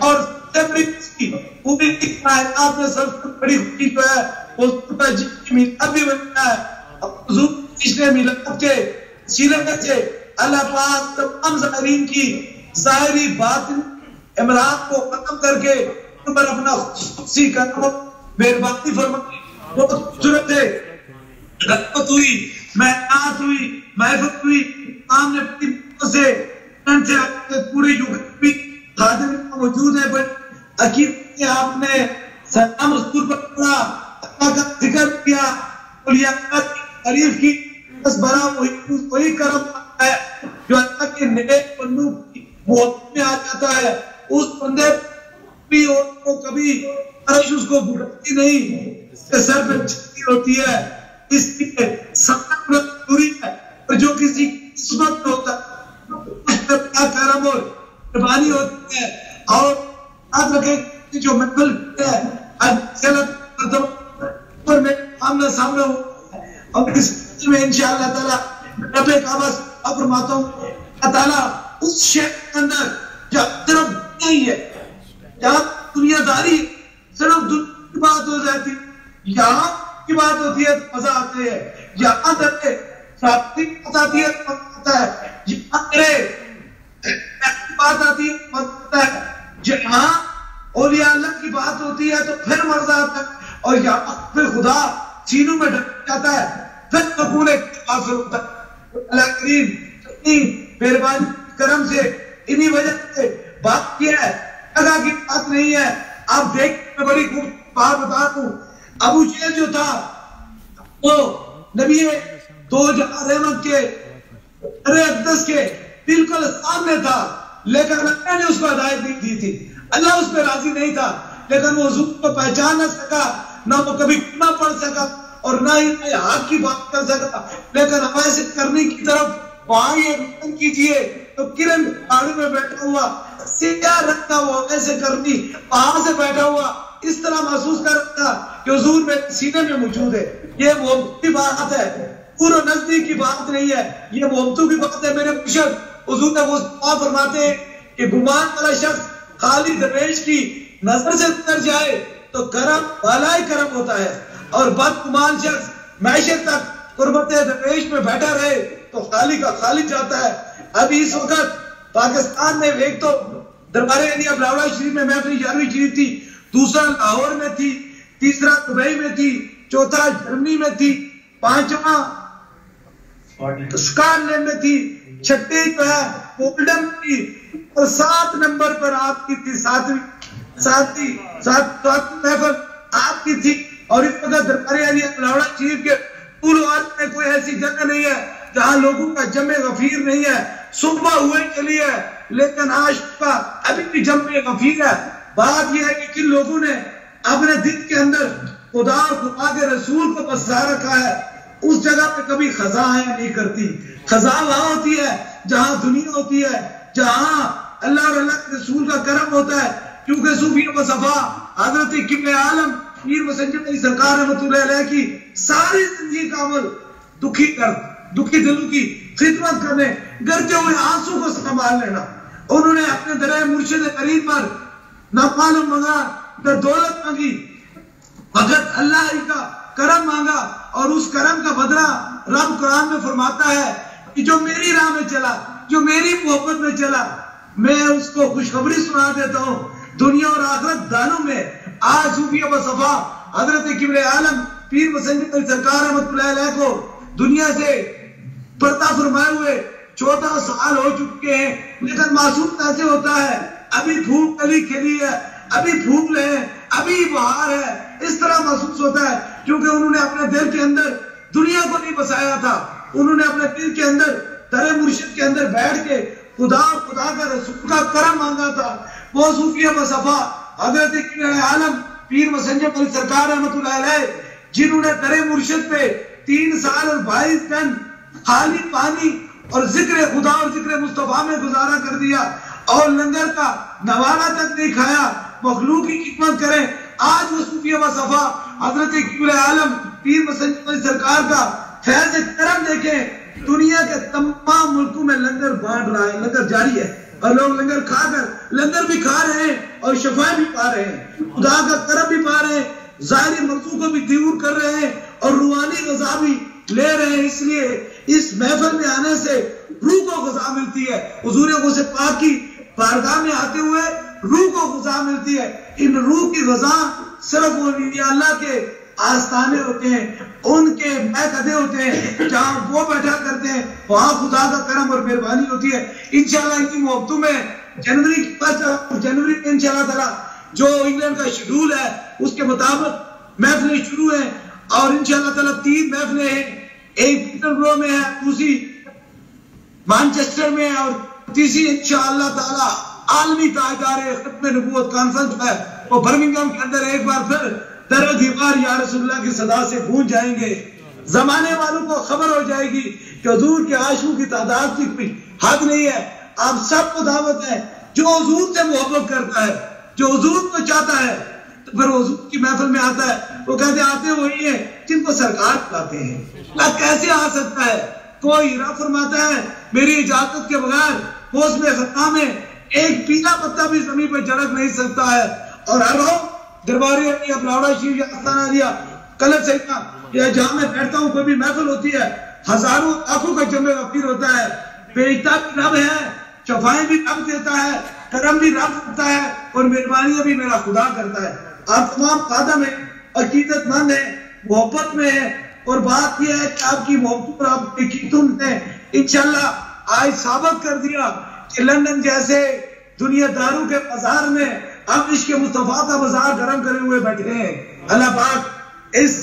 اور سبری کی پوری کائنات میں سب سے بڑی خوشی جو ہے اس پر جن کی میلاد بھی بنتا ہے حضور پچھلے میلاد کے سیرے میں سے اللہ پاک تمام ظاہرین کی ظاہری باطن امراض کو ختم کر کے ان پر اپنا خصوصی کرم مہربانی فرمائے بہت خوبصورت ہے رحمت ہوئی محنت ہوئی محفت ہوئی سامنے پوری سے پورے یوگ بھی خادم موجود ہے بٹ عقید کہ آپ نے سلام رسول پر پڑھا اللہ کا ذکر کیا اولیاء کی تعریف کی بس بڑا وہی کرم ہے جو اللہ کے نیک بندوں کی محبت میں آ جاتا ہے اس بندے بھی اور کو کبھی عرش اس کو بھٹکتی نہیں اس کے سر پہ چھتی ہوتی ہے اس لیے سلام ضروری ہے اور جو کسی قسمت میں ہوتا ہے اس پر کیا کرم اور مہربانی ہوتی ہے اور یاد رکھیں جو محفل ہے اور میں آمنا سامنے ہوں اور اس میں انشاءاللہ تعالیٰ رب کعبہ سے فرماتا ہوں اللہ تعالیٰ اس شہر کے اندر جہاں صرف نہیں ہے جہاں دنیا داری صرف دنیا کی بات ہو جاتی یہاں کی بات ہوتی ہے تو مزہ آتے ہے یہاں تک شادی بات آتی ہے تو مزہ آتا ہے یہاں کرے بات آتی ہے مزہ آتا ہے جہاں اولیاء اللہ کی بات ہوتی ہے تو پھر مزہ آتا ہے اور یہاں پھر خدا سینوں میں ڈھک جاتا ہے پھر قبول ایک حاصل ہوتا ہے اللہ کریم اتنی مہربانی کرم سے انہی وجہ سے بات کیا ہے جگہ کی بات نہیں ہے آپ دیکھ میں بڑی خوب بات بتا دوں ابو جہل جو تھا وہ نبی دو جہاں رحمت کے ارے اقدس کے بالکل سامنے تھا لیکن اللہ نے اس کو ہدایت نہیں دی تھی اللہ اس پہ راضی نہیں تھا لیکن وہ حضور کو پہچان نہ سکا نہ وہ کبھی نہ پڑھ سکا اور نہ ہی حق کی بات کر سکا لیکن ہمارے سے کرنے کی طرف وہاں یہ رکن کیجئے تو کرن پہاڑی میں بیٹھا ہوا سیاہ رکھتا ہوا ایسے کرنی وہاں سے بیٹھا ہوا اس طرح محسوس کر رہا تھا کہ حضور میں سینے میں موجود ہے یہ محبت کی بات ہے پورا نزدیک کی بات نہیں ہے یہ محبتوں کی بات ہے میرے مرشد حضور نے وہ فرماتے ہیں کہ گمان والا شخص خالی درویش کی نظر سے گزر جائے تو کرم والا ہی کرم ہوتا ہے اور بدگمان شخص معیشت تک قربت درویش میں بیٹھا رہے تو خالی کا خالی جاتا ہے ابھی اس وقت پاکستان میں ایک تو دربار انڈیا بلاوڑا شریف میں محفل 11ویں شریف تھی دوسرا لاہور میں تھی تیسرا دبئی میں تھی چوتھا جرمنی میں تھی پانچواں سکاٹ لینڈ میں تھی چھٹی جو ہے پولڈم کی اور 7 نمبر پر آپ کی تھی ساتویں محفل آپ کی تھی اور اس وقت دربار انڈیا بلاوڑا شریف کے پول وار میں کوئی ایسی جگہ نہیں ہے جہاں لوگوں کا جمع غفیر نہیں ہے صبح ہوئے کے لیے لیکن آج کا ابھی بھی جمع غفیر ہے بات یہ ہے کہ جن لوگوں نے اپنے دل کے اندر خدا اور خدا کے رسول کو بسا رکھا ہے اس جگہ پہ کبھی خزاں نہیں کرتی خزاں وہاں ہوتی ہے جہاں دنیا ہوتی ہے جہاں اللہ اور اللہ کے رسول کا کرم ہوتا ہے کیونکہ صوفی و صفا حضرت قبلہ عالم پیر مسنجد علی سرکار رحمۃ اللہ علیہ کی ساری زندگی کا عمل دکھی دلوں کی خدمت کرنے، گرتے ہوئے آنسو کو سنبھال لینا. انہوں نے اپنے درائے مرشد کریم پر نہ مال مانگا نہ دولت مانگی، فقط اللہ ہی کا کرم مانگا، اور اس کرم کا بدلہ رب قرآن میں فرماتا ہے کہ جو میری راہ میں چلا، جو میری محبت میں چلا، میں اس کو خوشخبری سنا دیتا ہوں دنیا اور آخرت دانوں میں. آج صوفی ابو صفا حضرت کبر عالم پیر مسنجد علی سرکار رحمۃ اللہ علیہ کو دنیا سے پردہ فرمائے ہوئے 14 سال ہو چکے ہیں، لیکن معصوم کیسے ہوتا ہے؟ ابھی پھول کلی کھلی ہے، ابھی پھول ہے، ابھی بہار ہے، اس طرح محسوس ہوتا ہے، کیونکہ انہوں نے اپنے دل کے اندر دنیا کو نہیں بسایا تھا. انہوں نے اپنے دل کے اندر در مرشد کے اندر بیٹھ کے خدا کا رسول کا کرم مانگا تھا. وہ صوفی ابو صفا حضرت کبر عالم پیر مسنجد علی سرکار رحمۃ اللہ علیہ، جنہوں نے در مرشد پہ 3 سال اور 22 دن خالی پانی اور ذکر خدا اور ذکر مصطفیٰ میں گزارا کر دیا، اور لنگر کا نوالہ تک نہیں کھایا، مخلوق کی خدمت کریں. آج وہ صوفی ابو صفا حضرت کبر عالم پیر مسنجد علی سرکار کا فیض کرم دیکھیں، دنیا کے تمام ملکوں میں لنگر بانٹ رہا ہے، لنگر جاری ہے، اور لوگ لنگر کھا کر لنگر بھی کھا رہے ہیں اور شفا بھی پا رہے ہیں، خدا کا کرم بھی پا رہے ہیں، ظاہری مرضوں کو بھی دور کر رہے ہیں، اور روحانی غذا بھی لے رہے ہیں. اس لیے اس محفل میں آنے سے روح کو غذا ملتی ہے. حضور غوث پاک کی بارگاہ میں آتے ہوئے روح کو غذا ملتی ہے. ان روح کی غذا صرف اولیاء اللہ کے آستانے ہوتے ہیں، ان کے مہکدے ہوتے ہیں، جہاں وہ بیٹھا کرتے ہیں وہاں خدا کا کرم اور مہربانی ہوتی ہے. انشاءاللہ ان کی محبتوں میں جنوری میں انشاءاللہ تعالی جو انگلینڈ کا شیڈول ہے اس کے مطابق محفلیں شروع ہیں، اور انشاءاللہ تعالی 3 محفلیں ہیں. ایک پیٹر برو میں ہے، دوسری مانچسٹر میں ہے، اور تیسری انشاءاللہ تعالی عالمی تاجدار ختم نبوت کانفرنس ہے، وہ برمنگھم کے اندر ایک بار پھر در دیوار یا رسول اللہ کی صدا سے گونج جائیں گے. زمانے والوں کو خبر ہو جائے گی کہ حضور کے عاشقوں کی تعداد کی کوئی حد نہیں ہے. آپ سب کو دعوت ہے، جو حضور سے محبت کرتا ہے، جو حضور کو چاہتا ہے، تو پھر حضور کی محفل میں آتا ہے. وہ کہتے آتے وہی ہیں جن کو سرکار بلاتے ہیں. اللہ کیسے آ سکتا ہے؟ کوئی رب فرماتا ہے میری اجازت کے بغیر پوس میں ختم میں ایک پیلا پتا بھی زمین پہ جھڑک نہیں سکتا ہے. اور ہر روز درباری یا بلاوڑا شریف یا آستانہ یا کلب سیدنا یا جہاں میں بیٹھتا ہوں کوئی بھی محفل ہوتی ہے، ہزاروں آنکھوں کا جمع وقیر ہوتا ہے. بیچتا بھی رب ہے، شفائیں بھی رب دیتا ہے، کرم بھی رب کرتا ہے، اور مہربانیاں بھی میرا خدا کرتا ہے. آپ تمام خادم ہیں، عقیدت مند ہیں، محبت میں ہیں، اور بات یہ ہے کہ آپ کی محبت اور آپ کی عقیدت نے انشاءاللہ آج ثابت کر دیا کہ لندن جیسے دنیا داروں کے بازار میں ہم عشق مصطفیٰ کا بازار گرم کرے ہوئے بیٹھے ہیں. اللہ پاک اس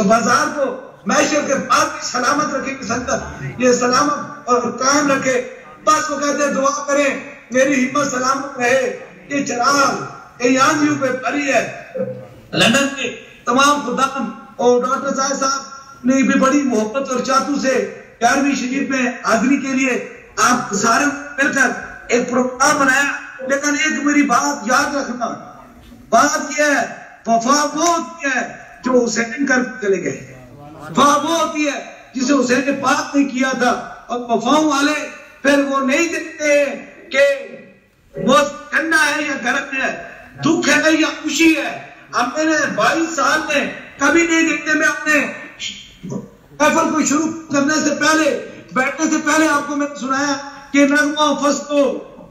بازار کو معیشت کے بعد بھی سلامت رکھے کہ سنگت یہ سلامت اور قائم رکھے. بس وہ کہتے ہیں دعا کریں میری ہمت سلامت رہے. یہ چراغ یہ آندھیوں پہ پری ہے. لندن کے تمام خدام اور ڈاکٹر صاحب نے بھی بڑی محبت اور چاہتوں سے 11ویں شریف میں حاضری کے لیے آپ سارے مل کر ایک پروگرام بنایا. لیکن ایک میری بات یاد رکھنا، بات یہ ہے وفا وہ ہوتی ہے جو حسین کر چلے گئے. وفا وہ ہوتی ہے جسے حسین نے بات نہیں کیا تھا. اور وفاؤں والے پھر وہ نہیں دیکھتے کہ وہ ٹھنڈا ہے یا گرم ہے، دکھ ہے یا خوشی ہے. اب میں نے 22 سال میں کبھی نہیں دیکھتے. میں اپنے محفل کو شروع کرنے سے پہلے بیٹھنے سے پہلے آپ کو میں نے سنایا کہ نغمہ فستو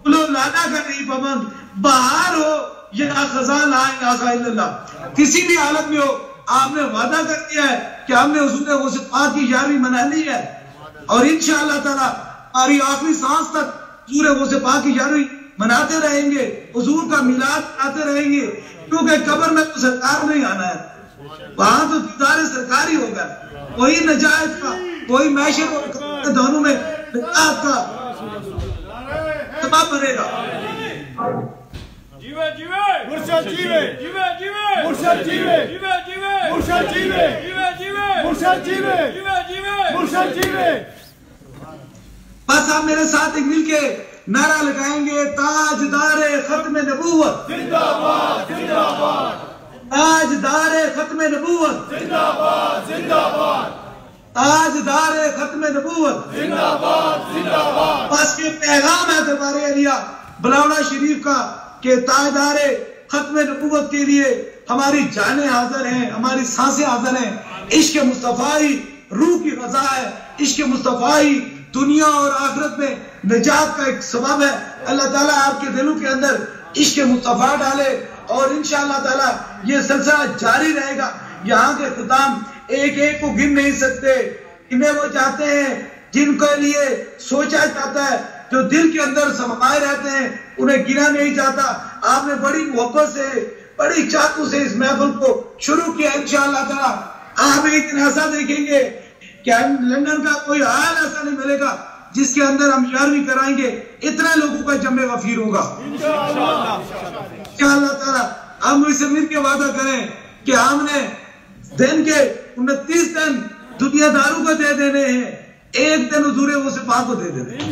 بلو لانا کا نہیں پابند، بہار ہو یا خزاں لا الہ الا اللہ، کسی بھی حالت میں ہو آپ نے وعدہ کر دیا ہے کہ ہم نے حضور غوث پاک کی یاری منانی ہے. اور انشاءاللہ تعالی ہماری آخری سانس تک حضور غوث پاک کی یاری مناتے رہیں گے، حضور کا میلاد مناتے رہیں گے. کیونکہ قبر میں تو سرکار نہیں آنا ہے، وہاں تو دیدار سرکار ہی ہوگا. وہی نجات کا، وہی معیشت اور دونوں میں نجات کا سبب بنے گا. جیوے جیوے مرشد جیوے جیوے جیوے مرشد جیوے جیوے جیوے مرشد جیوے جیوے جیوے مرشد جیوے جیوے جیوے مرشد جیوے. بس آپ میرے ساتھ ایک مل کے نعرہ لگائیں گے، تاجدار ختم نبوت زندہ باد زندہ باد. تاجدار ختم نبوت زندہ باد زندہ باد تاجدار ختم نبوت زندہ باد زندہ باد بس یہ پیغام ہے دربار عالیہ بلاوڑا شریف کا کہ تاجدار ختم نبوت کے لیے ہماری جانیں حاضر ہیں، ہماری سانسیں حاضر ہیں۔ عشق مصطفیٰ ہی روح کی غذا ہے، عشق مصطفیٰ ہی دنیا اور آخرت میں نجات کا ایک سبب ہے۔ اللہ تعالیٰ آپ کے دلوں کے اندر عشق مصطفیٰ ڈالے اور انشاءاللہ تعالیٰ یہ سلسلہ جاری رہے گا۔ یہاں کے اختتام ایک ایک کو گن نہیں سکتے، انہیں وہ چاہتے ہیں جن کے لیے سوچا جاتا ہے، جو دل کے اندر سمائے رہتے ہیں، انہیں گنا نہیں جاتا۔ آپ نے بڑی محبت سے بڑی چاہتوں سے اس محفل کو شروع کیا، انشاءاللہ تعالیٰ آپ ایک دن ایسا دیکھیں گے کہ لندن کا کوئی حال ایسا نہیں ملے گا جس کے اندر ہم 11ویں کرائیں گے، اتنا لوگوں کا جمع غفیر ہوگا انشاءاللہ تعالیٰ۔ ہم اسے مل کے وعدہ کریں کہ ہم نے دن کے 29 دن دنیا داروں کو دے دینے ہیں، ایک دن حضور مصطفیٰ کو دے دینے ہیں،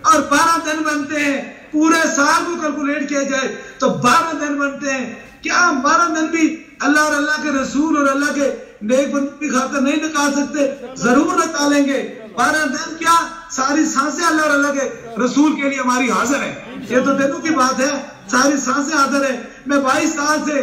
اور 12 دن بنتے ہیں۔ پورے سال کو کیلکولیٹ کیا جائے تو 12 دن بنتے ہیں۔ کیا ہم 12 دن بھی اللہ اور اللہ کے رسول اور اللہ کے نیک بندوں کی خاطر نہیں نکال سکتے؟ ضرور نکالیں گے۔ 12 دن کیا ساری سانسیں اللہ اور اللہ کے رسول کے لیے ہماری حاضر ہیں۔ یہ تو دنوں کی بات ہے، ساری سانسیں حاضر ہیں۔ میں 22 سال سے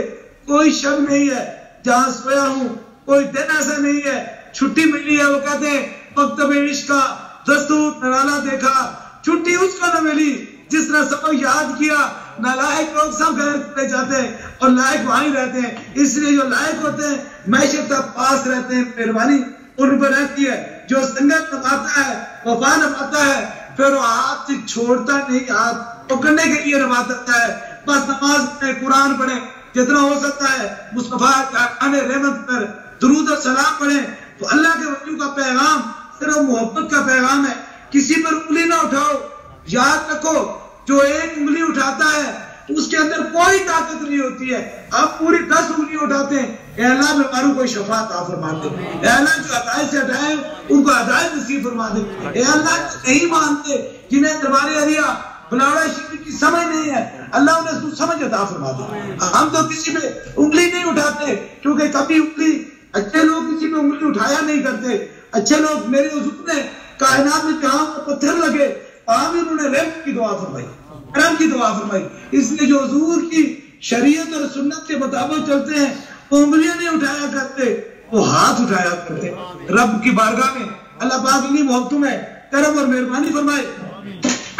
کوئی شب نہیں ہے جہاں سویا ہوں، کوئی دن ایسا نہیں ہے چھٹی ملی ہے۔ وہ کہتے ہیں مکتب عشق کا دستور نرالا دیکھا، چھٹی اس کو نہ ملی جس طرح سبق یاد کیا۔ نالائق لوگ سب گھر چلے جاتے ہیں اور لائق وہاں ہی رہتے ہیں، اس لیے جو لائق ہوتے ہیں معیشت تک پاس رہتے ہیں، مہربانی ان پر رہتی ہے۔ جو سنگت نبھاتا ہے وفا نبھاتا ہے، پھر وہ ہاتھ سے چھوڑتا نہیں، ہاتھ پکڑنے کے لیے نبھاتا ہے۔ بس نماز میں قرآن پڑھیں جتنا ہو سکتا ہے، مصطفیٰ رحمت پر درود و سلام پڑھیں، تو اللہ کے ولیوں کا پیغام صرف محبت کا پیغام ہے۔ کسی پر انگلی نہ اٹھاؤ، یاد رکھو جو ایک انگلی اٹھاتا ہے اس کے اندر کوئی طاقت نہیں ہوتی ہے۔ آپ پوری 10 انگلی اٹھاتے ہیں، اے اللہ بیماروں کو شفا عطا فرما دے، اے اللہ جو ہدایت سے ہٹائے ان کو ہدایت نصیب فرما دے، اے اللہ نہیں مانتے جنہیں دربار عالیہ بلاوڑا شریف کی سمجھ نہیں ہے، اللہ انہیں سمجھ عطا فرما دے۔ ہم تو کسی پہ انگلی نہیں اٹھاتے کیونکہ کبھی انگلی، اچھے لوگ کسی پہ انگلی اٹھایا نہیں کرتے۔ اچھے لوگ میرے حضور نے کائنات میں جہاں پتھر لگے وہاں بھی انہوں نے رحمت کی دعا فرمائی، کرم کی دعا فرمائی۔ اس لیے جو حضور کی شریعت اور سنت کے مطابق چلتے ہیں وہ انگلیاں نہیں اٹھایا کرتے، وہ ہاتھ اٹھایا کرتے رب کی بارگاہ میں۔ اللہ پاک انہی محبتوں میں کرم اور مہربانی فرمائے۔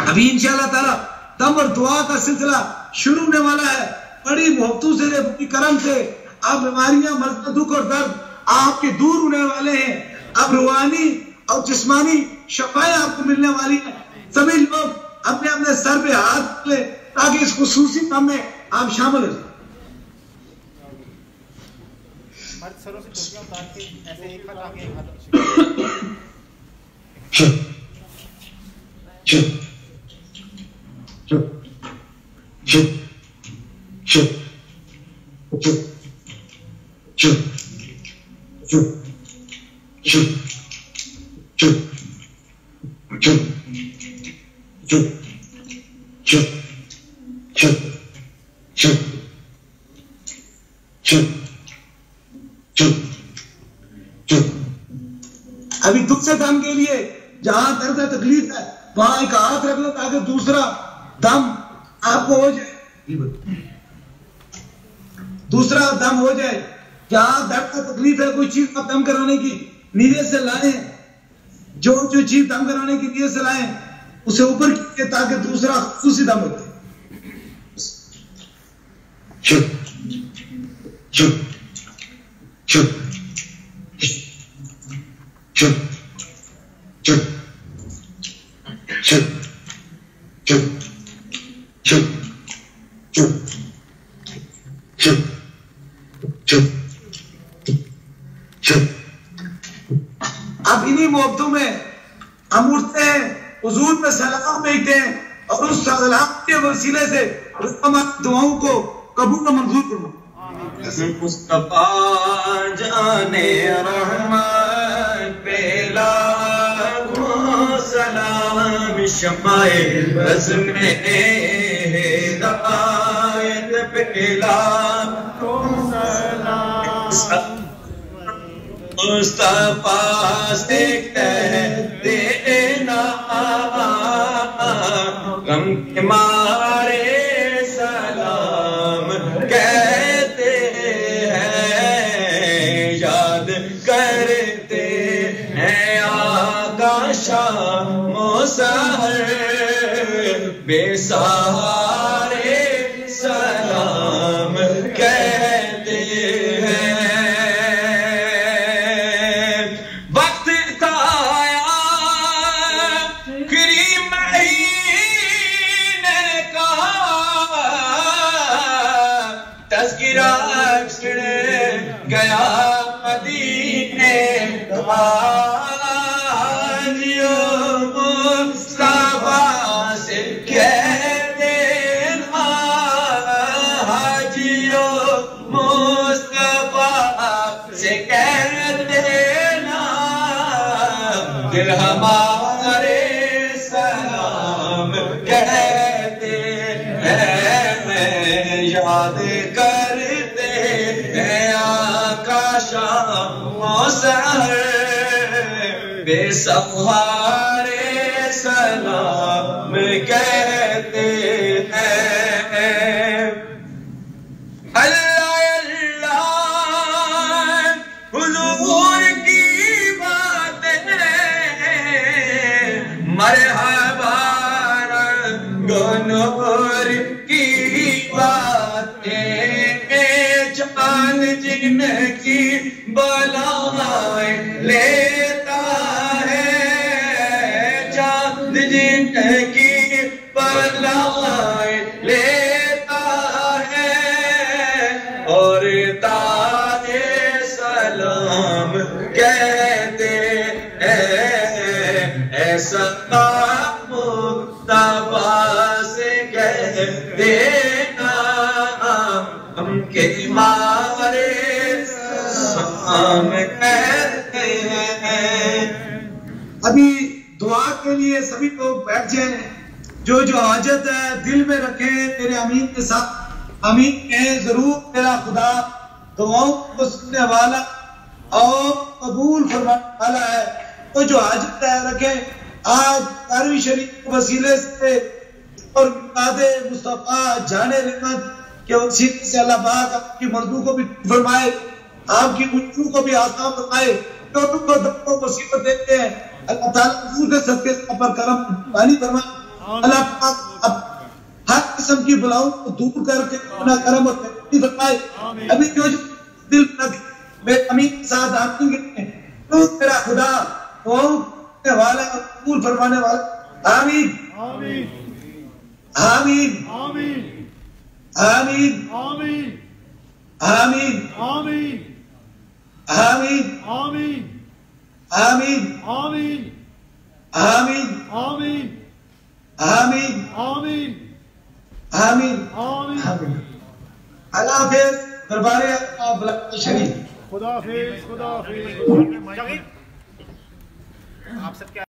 ابھی انشاءاللہ تعالیٰ دم اور دعا کا سلسلہ شروع ہونے والا ہے، بڑی محبتوں سے بڑی کرم سے۔ اب بیماریاں مرض دکھ اور درد آپ کے دور ہونے والے ہیں، اب روحانی اور جسمانی شفائیں آپ کو ملنے والی ہیں۔ سبھی لوگ اپنے اپنے سر پہ ہاتھ لے تاکہ اس خصوصی کام میں آپ شامل ہو جائیں۔ ابھی دکھ سے دم کے لیے جہاں درد ہے تکلیف ہے وہاں ایک ہاتھ رکھ لو تاکہ دوسرا دم آپ کو ہو جائے، دوسرا دم ہو جائے۔ جہاں درد کا تکلیف ہے کوئی چیز آپ دم کرانے کی نیت سے لائیں، جو چیز دم کرانے کی نیت سے لائیں اسے اوپر کیجئے تاکہ دوسرا خصوصی دم ہوتا ہے۔ چپ چپ چپ چپ چپ چپ چپ چپ چپ چپ چپ چپ۔ اب انہی محبتوں میں ہم اٹھتے ہیں، حضور پہ سلام بھیجتے ہیں اور اس سلام کے وسیلے سے ہماری دعاؤں کو قبول و منظور کرو۔ مصطفیٰ جانے رحمت پہ لاکھوں سلام، شمع بزم ہدایت پہ لاکھوں مصطفیٰ سے کہہ دینا غم کے مارے سلام کہتے ہیں یاد کرتے ہیں آقا شام و سحر بے سہارے سلام کہتے ہیں وقت کا آیا آخری مہینے کا تذکرہ چھڑ گیا مدینے کا جیو مصطفیٰ سے کہہ دینا جیو مصطفیٰ سے کہہ دینا دل ہمارے سلام کہتے ہیں یاد کرتے ہیں آقا شام و سحر بے سہارے سلام کہتے ہیں اللہ اللہ حضور کی باتیں مرحبا رنگ و نور کی باتیں چاند جن کی بلائیں لیتا ہے چاند جن کی بلائیں لیتا ہے اور تانے سلام کہتے ہیں ایسا مصطفیٰ سے کہہ دینا ہم کے مارے سلام کہتے ہیں. ابھی دعا کے لیے سبھی لوگ بیٹھ جائیں جو حاجت ہے دل میں رکھیں میرے امین کے ساتھ امین کہیں ضرور میرا خدا دعاؤں کو سننے والا اور قبول فرمانے والا ہے. تو جو حاجت ہے رکھیں آج 11ویں شریف کے وسیلے سے اور میلاد مصطفیٰ جانے رحمت کے وسیلے سے اللہ پاک آپ کی مردوں کو بھی فرمائے آپ کی مردوں کو بھی آسان فرمائے جو تم کو دم کو مصیبت دیتے ہیں اللہ تعالیٰ حضور کے صدقے سے پر کرم پانی فرمائے. اللہ پاک ہر قسم کی بلاؤں کو دور کر کے اپنا کرم اور تقدیر فرمائے. ابھی جو دل رکھ میرے امین کے ساتھ آمین کہتے ہیں تو میرا خدا دعاؤں کرنے والا اور قبول فرمانے والا. آمین آمین آمین آمین آمین آمین آمین آمین آمین آمین آمین آمین آمین آمین آمین آمین آمین آمین. اللہ حافظ دربار بلند شریف. خدا حافظ خدا حافظ.